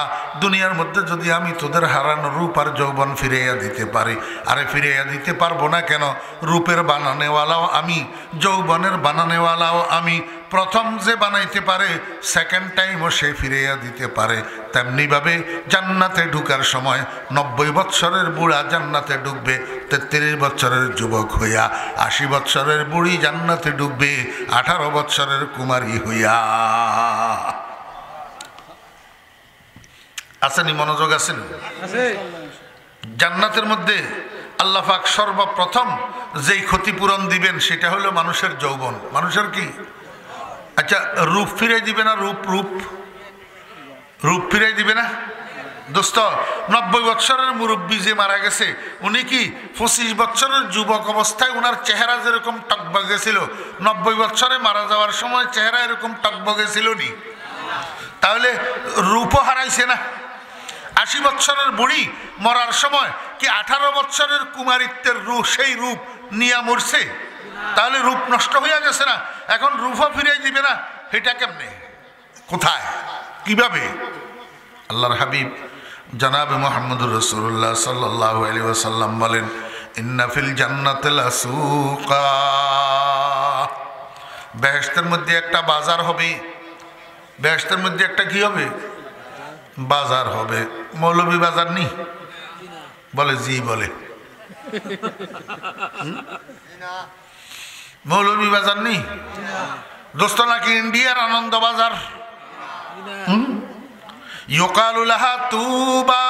দুনিয়ার মধ্যে যদি আমি তোদের হারানো রূপ আর যৌবন ফিরাইয়া দিতে পারি, আরে ফিরাইয়া দিতে পারবো না কেন? রূপের বানানেওয়ালাও আমি, যৌবনের বানানেওয়ালাও আমি, প্রথম যে বানাইতে পারে সেকেন্ড টাইমও সে ফিরিয়ে দিতে পারে। তেমনিভাবে জান্নাতে ঢুকার সময় 90 বৎসরের বুড়া জান্নাতে ঢুকবে 33 বৎসরের যুবক হইয়া, 80 বৎসরের বুড়ি জান্নাতে ঢুকবে 18 বৎসরের কুমারী হইয়া। আসেনি? মনোযোগ আছেন? জান্নাতের মধ্যে আল্লাহ পাক সর্বপ্রথম যেই ক্ষতিপূরণ দিবেন সেটা হলো মানুষের যৌবন। মানুষের কি? আচ্ছা, রূপ ফিরে দিবে না? রূপ ফিরে দিবে না? দোস্ত, 90 বৎসরের মুরব্বী যে মারা গেছে, উনি কি 25 বৎসরের যুবক অবস্থায় ওনার চেহারা যেরকম টকবগে ছিল, 90 বৎসরে মারা যাওয়ার সময় চেহারা এরকম টকবগে ছিল নি? তাহলে রূপও হারাইছে না? 80 বৎসরের বুড়ি মরার সময় কি 18 বৎসরের কুমারিত্বের রূপ, সেই রূপ নিয়ে মরছে? তাহলে রূপ নষ্ট হয়ে গেছে না? এখন রূপও ফিরিয়ে দিবে না? এটা কেমনে? কোথায়? কিভাবে? আল্লাহর হাবিব জনাব মুহাম্মদুর রাসূলুল্লাহ সাল্লাল্লাহু আলাইহি ওয়াসাল্লাম বলেন, ইন্না ফিল জান্নাতি লাসুকা, বেহেশতের মধ্যে একটা বাজার হবে। বেহেশতের মধ্যে একটা কি হবে? বাজার হবে। মৌলভী বাজার নি? বলে জি, বলে মৌলভী বাজার নি দোস্ত, নাকি ইন্ডিয়ার আনন্দ বাজার? ইউকালু লাহা তুবা,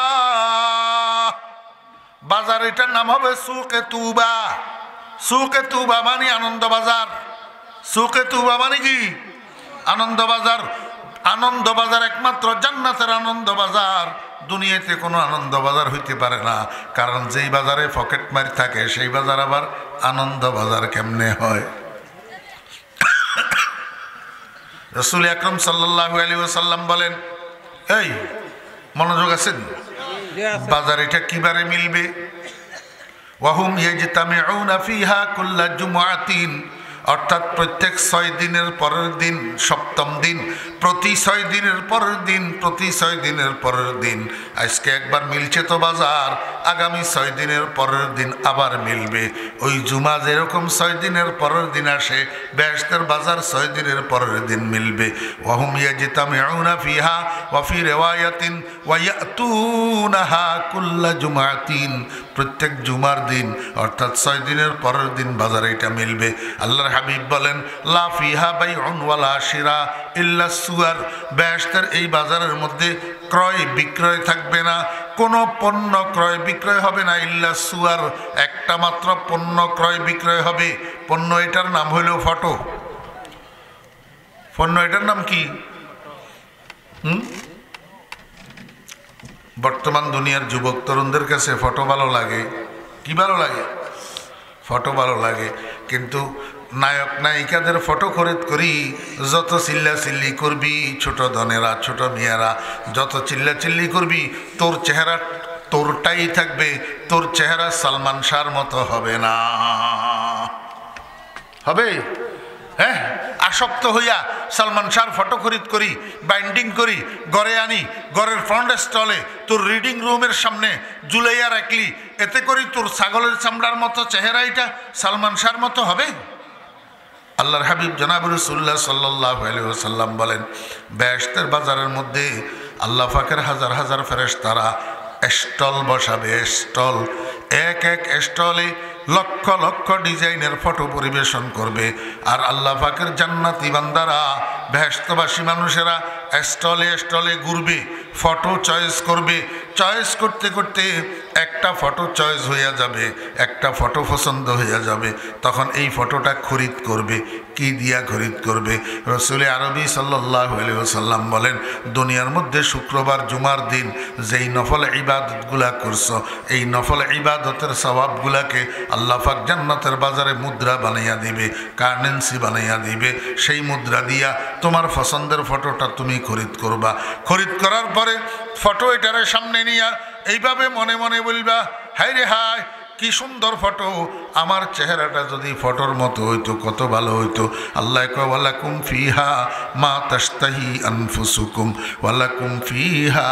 বাজার এটার নাম হবে সুকে তুবা। সুকে তুবা মানে আনন্দ বাজার। সুকে তুবা মানে কি? আনন্দ বাজার। আনন্দ বাজার একমাত্র জান্নাতের আনন্দ বাজার। দুনিয়াতে কোনো আনন্দ বাজার হইতে পারে না, কারণ যেই বাজারে পকেট মারি থাকে সেই বাজার আবার আনন্দ বাজার কেমনে হয়? রাসূল আকরাম সাল্লাল্লাহু আলাইহি ওয়াসাল্লাম বলেন, এই মনোযোগ আছেন? বাজার এটা কিবারে মিলবে? ওয়াহুম ইয়াজতামিউনা ফিহা কুল্লা জুমআতিন, অর্থাৎ প্রত্যেক 6 দিনের পরের দিন, সপ্তম দিন, প্রতি 6 দিনের পরের দিন, প্রতি 6 দিনের পরের দিন। আজকে একবার মিলছে তো বাজার, আগামী 6 দিনের পরের দিন আবার মিলবে। ওই জুমা যেরকম 6 দিনের পরের দিন আসে, বেহেশতের বাজার 6 দিনের পরের দিন মিলবে। ওয়াহুম ইয়াজতামিউনা ফিহা ওয়া ফি রিওয়ায়াতিন ওয়া ইয়াতুনাহা কুল্লা জুমআতিন, প্রত্যেক জুমার দিন অর্থাৎ 6 দিনের পরের দিন বাজারে এটা মিলবে। আল্লাহর হাবিব বলেন, লা ফিহা বাইউন ওয়ালা শিরা ইল্লা সুয়ার, বেহেশতের এই বাজারের মধ্যে ক্রয় বিক্রয় থাকবে না, কোনো পণ্য ক্রয় বিক্রয় হবে না। ইল্লা সুয়ার, একটা মাত্র পণ্য ক্রয় বিক্রয় হবে। পণ্য এটার নাম হইল ফটো। পণ্য এটার নাম কি? বর্তমান দুনিয়ার যুবক তরুণদের কাছে ফটো ভালো লাগে। কি ভালো লাগে? ফটো ভালো লাগে। কিন্তু নায়ক নায়িকাদের ফটো খরিদ করি, যত চিল্লাচিল্লি করবি, ছোট ধনেরা ছোট মেয়েরা যত চিল্লাচিল্লি করবি, তোর চেহারা তোরটাই থাকবে, তোর চেহারা সালমান শাহর মতো হবে না। হবে? হ্যাঁ, আসক্ত হইয়া সালমান শাহর ফটো খরিদ করি, বাইন্ডিং করি, ঘরে আনি, ঘরের ফ্রন্ট স্টলে তোর রিডিং রুমের সামনে ঝুলাইয়া রাখলি, এতে করি তোর ছাগলের চামড়ার মতো চেহারাইটা সালমান শাহর মতো হবে? আল্লাহর হাবিব জনাব রাসূলুল্লাহ সাল্লাল্লাহু আলাইহি ওয়াসাল্লাম বলেন, বেহেশতের বাজারের মধ্যে আল্লাহ পাকের হাজার হাজার ফেরেশতারা স্টল বসাবে। স্টল, এক এক স্টলে লক্ষ লক্ষ ডিজাইনের ফটো পরিবেশন করবে। আর আল্লাহ পাকের জান্নাতি বান্দারা, বেহেশতবাসী মানুষেরা স্টলে স্টলে ঘুরবে, ফটো চয়েস করবে। চয়েস করতে করতে একটা ফটো চয়েস হয়ে যাবে, একটা ফটো পছন্দ হয়ে যাবে, তখন এই ফটোটা খরিদ করবে। কি দিয়া খরিদ করবে? রাসূল আরবি সাল্লাল্লাহু আলাইহি ওয়াসাল্লাম বলেন, দুনিয়ার মধ্যে শুক্রবার জুমার দিন যেই নফল ইবাদতগুলা করছো, এই নফল ইবাদতের সওয়াবগুলাকে আল্লাহ পাক জান্নাতের বাজারে মুদ্রা বানাইয়া দিবে, কারেন্সি বানাইয়া দিবে। সেই মুদ্রা দিয়া তোমার পছন্দের ফটোটা তুমি খরিদ করবা। খরিদ করার পরে ফটো এটারে সামনে নিয়া এইভাবে মনে মনে বলবা, হায় রে হায় কি সুন্দর ফটো, আমার চেহারাটা যদি ফটোর মতো হইতো কত ভালো হইতো। আল্লাহ কয় ওয়ালাকুম ফিহা মা তাশতাহি আনফুসুকুম ওয়ালাকুম ফিহা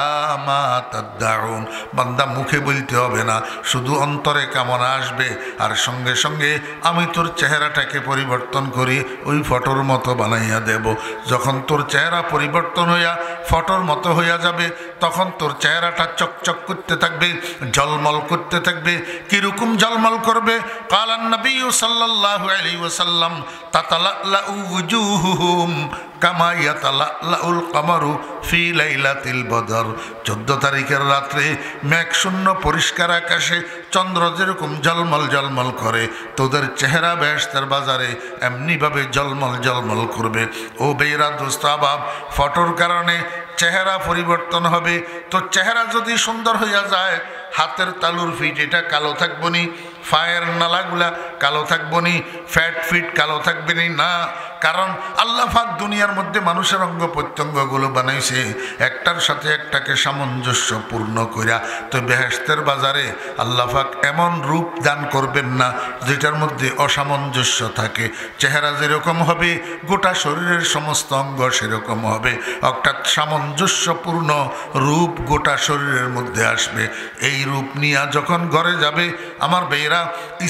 মা তাদদাউন। বান্দা মুখে বলতে হবে না, শুধু অন্তরে কামনা আসবে, আর সঙ্গে সঙ্গে আমি তোর চেহারাটাকে পরিবর্তন করি, ওই ফটোর মতো বানাইয়া দেব। যখন তোর চেহারা পরিবর্তন হইয়া ফটোর মতো হইয়া যাবে, তখন তোর চেহারাটা চকচক করতে থাকবে, জলমল করতে থাকবে। কিরকম জলমল করবে? কালান নবী সাল্লাল্লাহু আলাইহি ওয়াসাল্লাম তাতালাউ ওয়ুজুহুহুম কামা ইয়াতালাউল কমারু ফি লাইলাতিল বদর। 14 তারিখের রাত্রে মেঘশূন্য পরিষ্কার আকাশে চন্দ্র যেরকম জলমল জলমল করে, তোদের চেহারা বেহেশতের বাজারে এমনিভাবে জলমল জলমল করবে। ও বেইরা দোস্ত আবাব, ফটোর কারণে চেহারা পরিবর্তন হবে। তো চেহারা যদি সুন্দর হইয়া যায়, হাতের তালুর ফিট এটা কালো থাকবো নি, ফায়ের নালাগুলা কালো থাকবো নি, ফ্যাট ফিট কালো থাকবে নি না। কারণ আল্লাহ পাক দুনিয়ার মধ্যে মানুষের অঙ্গ প্রত্যঙ্গগুলো বানাইছে একটার সাথে একটাকে সামঞ্জস্যপূর্ণ কইরা। তো বেহেশতের বাজারে আল্লাহ পাক এমন রূপ দান করবেন না যেটার মধ্যে অসামঞ্জস্য থাকে। চেহারা যেরকম হবে, গোটা শরীরের সমস্ত অঙ্গ সেরকম হবে, অর্থাৎ সামঞ্জস্যপূর্ণ রূপ গোটা শরীরের মধ্যে আসবে। এই রূপ নিয়ে যখন ঘরে যাবে আমার বেয়েরা,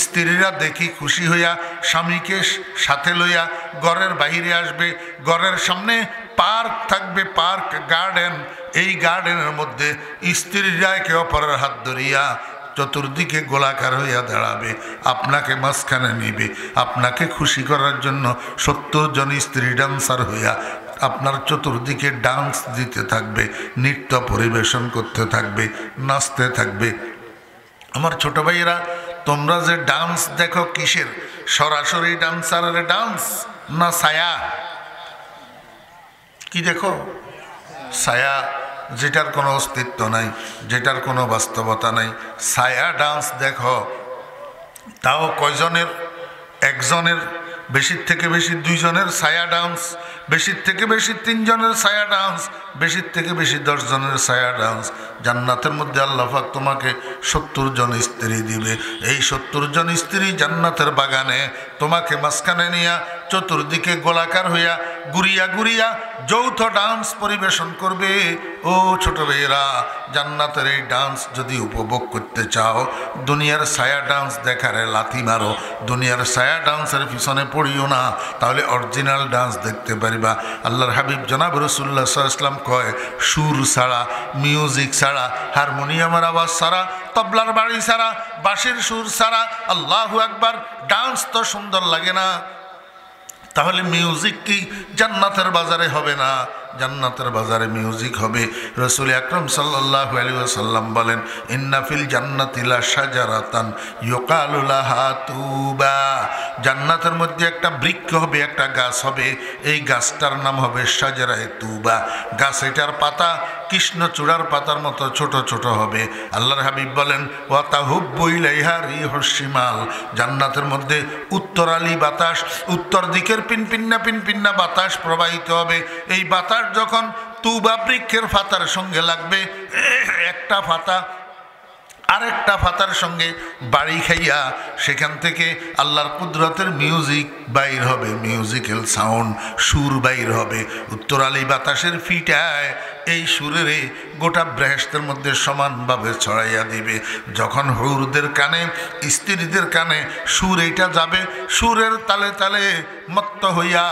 স্ত্রীরা দেখি খুশি হইয়া স্বামীকে সাথে লইয়া ঘরের বাহিরে আসবে। ঘরের সামনে পার্ক থাকবে, পার্ক গার্ডেন। এই গার্ডেনের মধ্যে স্ত্রীরা একে অপরের হাত ধরিয়া চতুর্দিকে গোলাকার হইয়া দাঁড়াবে, আপনাকে মাঝখানে নিবে। আপনাকে খুশি করার জন্য 70 জন স্ত্রী ডান্সার হইয়া আপনার চতুর্দিকে ডান্স দিতে থাকবে, নৃত্য পরিবেশন করতে থাকবে, নাচতে থাকবে। আমার ছোট ভাইয়েরা, তোমরা যে ডান্স দেখো কিসের? সরাসরি ডান্সারের ডান্স না ছায়া? কি দেখো? ছায়া, যেটার কোনো অস্তিত্ব নাই, যেটার কোনো বাস্তবতা নাই। ছায়া ডান্স দেখো, তাও কয়জনের? একজনের, বেশির থেকে বেশি 2 জনের ছায়া ডান্স, বেশির থেকে বেশি 3 জনের ছায়া ডান্স, বেশির থেকে বেশি 10 জনের ছায়া ডান্স। জান্নাতের মধ্যে আল্লাহ পাক তোমাকে 70 জন স্ত্রী দিবে। এই 70 জন স্ত্রী জান্নাতের বাগানে তোমাকে মাঝখানে নিয়া চতুর্দিকে গোলাকার হইয়া ঘুরিয়া ঘুরিয়া যৌথ ডান্স পরিবেশন করবে। ও ছোট ভাইয়েরা, জান্নাতের এই ডান্স যদি উপভোগ করতে চাও, দুনিয়ার ছায়া ডান্স দেখারে লাথি মারো, দুনিয়ার ছায়া ডান্সের পিছনে পড়িও না, তাহলে অরিজিনাল ডান্স দেখতে পারিবা। আল্লাহর হাবিব জনাব রাসূলুল্লাহ সাল্লাল্লাহু আলাইহি ওয়াসাল্লাম কয়, সুর ছাড়া, মিউজিক ছাড়া, হারমোনিয়ামের আওয়াজ ছাড়া, তবলার বাড়ি ছাড়া, বাঁশির সুর ছাড়া, আল্লাহু আকবার, ডান্স তো সুন্দর লাগে না। তাহলে মিউজিক কি জান্নাতের বাজারে হবে না? জান্নাতের বাজারে মিউজিক হবে। রাসূল আকরাম সাল্লাল্লাহু আলাইহি ওয়াসাল্লাম বলেন, ইন্না ফিল জান্নাতি লা শাজারাতান ইউকালু লাহা তুবা। জান্নাতের মধ্যে একটা বৃক্ষ হবে, একটা গাছ হবে, এই গাছটার নাম হবে শাজারায়ে তুবা। গাছ এটার পাতা কৃষ্ণচূড়ার পাতার মতো ছোট ছোট হবে। আল্লাহর হাবিব বলেন, ওয়া তাহুব্বু ইলাইহা রিহুশ শিমাল। জান্নাতের মধ্যে উত্তরালি বাতাস, উত্তর দিকের পিনপিন্না পিনপিন্না বাতাস প্রবাহিত হবে। এই বাতাস যখন তুবা বৃক্ষের পাতার সঙ্গে লাগবে, একটা পাতা আরেকটা পাতার সঙ্গে বাড়ি খাইয়া সেখান থেকে আল্লাহর কুদরতের মিউজিক বাইর হবে, মিউজিক্যাল সাউন্ড, সুর বাইর হবে। উত্তরালি বাতাসের ফিটায় এই সুরের গোটা বেহেশতের মধ্যে সমানভাবে ছড়াইয়া দিবে। যখন হুরদের কানে, স্ত্রীদের কানে সুর এইটা যাবে, সুরের তালে তালে মত্ত হইয়া,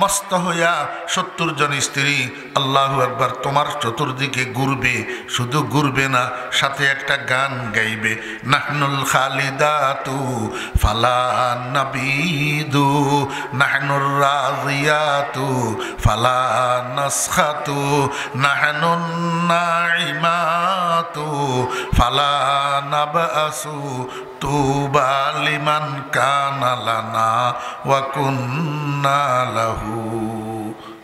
মস্ত হইয়া 70 জন স্ত্রী আল্লাহু আকবার তোমার চতুর্দিকে ঘুরবে। শুধু ঘুরবে না, সাথে একটা গান গাইবে, নাহনুল খালিদাতু ফালা নাবিদু, নাহনুর রাজিয়াতু ফালা নাসখাতু, নাহনুন নাইমাতু ফালা নাবআসু, তুবা লিমান কানা লানা ওয়া কুন্না লাহু।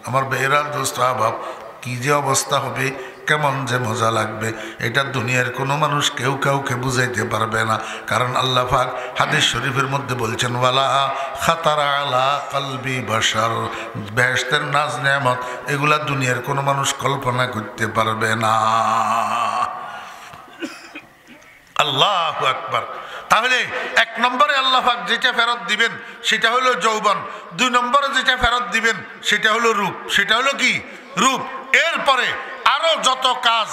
আমার বেহরা দোস্ত আবাব, কি যে অবস্থা হবে, কেমন যে মজা লাগবে, এটা দুনিয়ার কোনো মানুষ কেউ কাউকে বুঝাইতে পারবে না। কারণ আল্লাহ পাক হাদিস শরীফের মধ্যে বলছেন, ওয়ালা খাতারা আলা কলবি বাশার। বেহেশতের নাজ নেয়ামত এগুলা দুনিয়ার কোনো মানুষ কল্পনা করতে পারবে না। আল্লাহু আকবার। তাহলে এক নম্বরে আল্লাহ পাক যেটা ফেরত দিবেন সেটা হলো যৌবন, দুই নম্বরে যেটা ফেরত দিবেন সেটা হলো রূপ। সেটা হলো কি? রূপ। এরপরে আরো যত কাজ,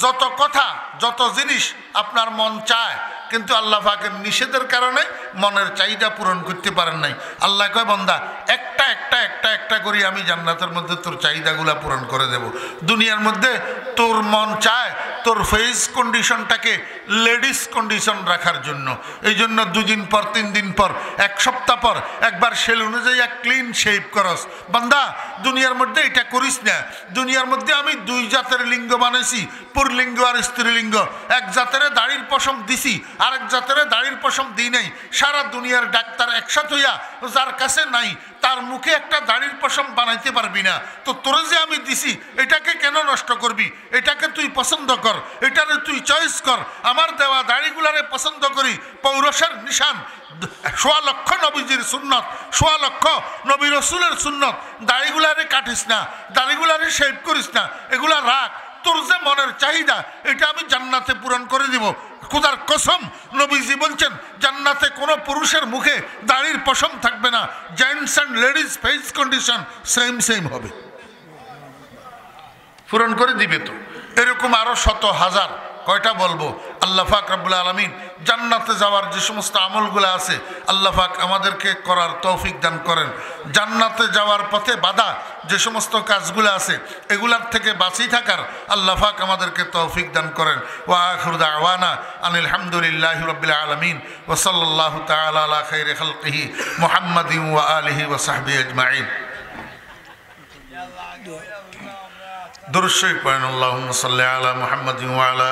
যত কথা, যত জিনিস আপনার মন চায়, কিন্তু আল্লাহ পাকের নিষেধের কারণে মনের চাহিদা পূরণ করতে পারেন নাই। আল্লাহ কয়, বান্দা একটা একটা একটা একটা করি আমি জান্নাতের মধ্যে তোর চাহিদাগুলা পূরণ করে দেব। দুনিয়ার মধ্যে তোর মন চায় তোর ফেস কন্ডিশনটাকে লেডিস কন্ডিশন রাখার জন্য, এই জন্য 2 দিন পর 3 দিন পর 1 সপ্তাহ পর একবার সেল অনুযায়ী এক ক্লিন শেপ করস। বান্দা দুনিয়ার মধ্যে এটা করিস না। দুনিয়ার মধ্যে আমি 2 জাতের লিঙ্গ বানাইছি, পুরলিঙ্গ আর স্ত্রীলিঙ্গ। এক জাতের দাড়ির পশম দিছি, আরেক জাতের দাড়ির পশম দিই নাই। সারা দুনিয়ার ডাক্তার একসাথে হইয়া যার কাছে নাই তার মুখে একটা দাড়ির পশম বানাইতে পারবি না। তো তোরে যে আমি দিছি এটাকে কেন নষ্ট করবি? এটাকে তুই পছন্দ কর, এটারে তুই চয়েস কর। আমার দেওয়া দাড়িগুলারে পছন্দ করি, পৌরষের নিশান। 1.25 লক্ষ নবীজির সুন্নত, 1.25 লক্ষ নবী রসুলের সুন্নত। দাড়িগুলারে কাটিস না, দাড়িগুলারে শেভ করিস না, এগুলা রাখ। তোর যে মনের চাহিদা এটা আমি জান্নাতে পূরণ করে দিব। খোদার কসম, নবীজি বলছেন জান্নাতে কোনো পুরুষের মুখে দাড়ির পশম থাকবে না। Gents and ladies face condition same same হবে, পূরণ করে দিবে। তো এরকম আরো শত হাজার, কয়টা বলবো? আল্লাহ পাক রব্বুল আলামিন জান্নাতে যাওয়ার যে সমস্ত আমলগুলো আছে আল্লাহ পাক আমাদেরকে করার তৌফিক দান করেন। জান্নাতে যাওয়ার পথে বাধা যে সমস্ত কাজগুলো আছে এগুলার থেকে বাঁচিয়ে থাকার আল্লাহ পাক আমাদেরকে তৌফিক দান করেন। ওয়া আখিরু দাওয়ানা আনিল হামদুলিল্লাহি রাব্বিল আলামিন ওয়া সাল্লাল্লাহু তাআলা আলা খাইরি খালকিহি মুহাম্মাদিন ওয়া আলিহি ওয়া সাহবিহি আজমাইন। দুরূদ শরীফ পড়েন। আল্লাহুম্মা সাল্লি আলা মুহাম্মাদিন ওয়া আলা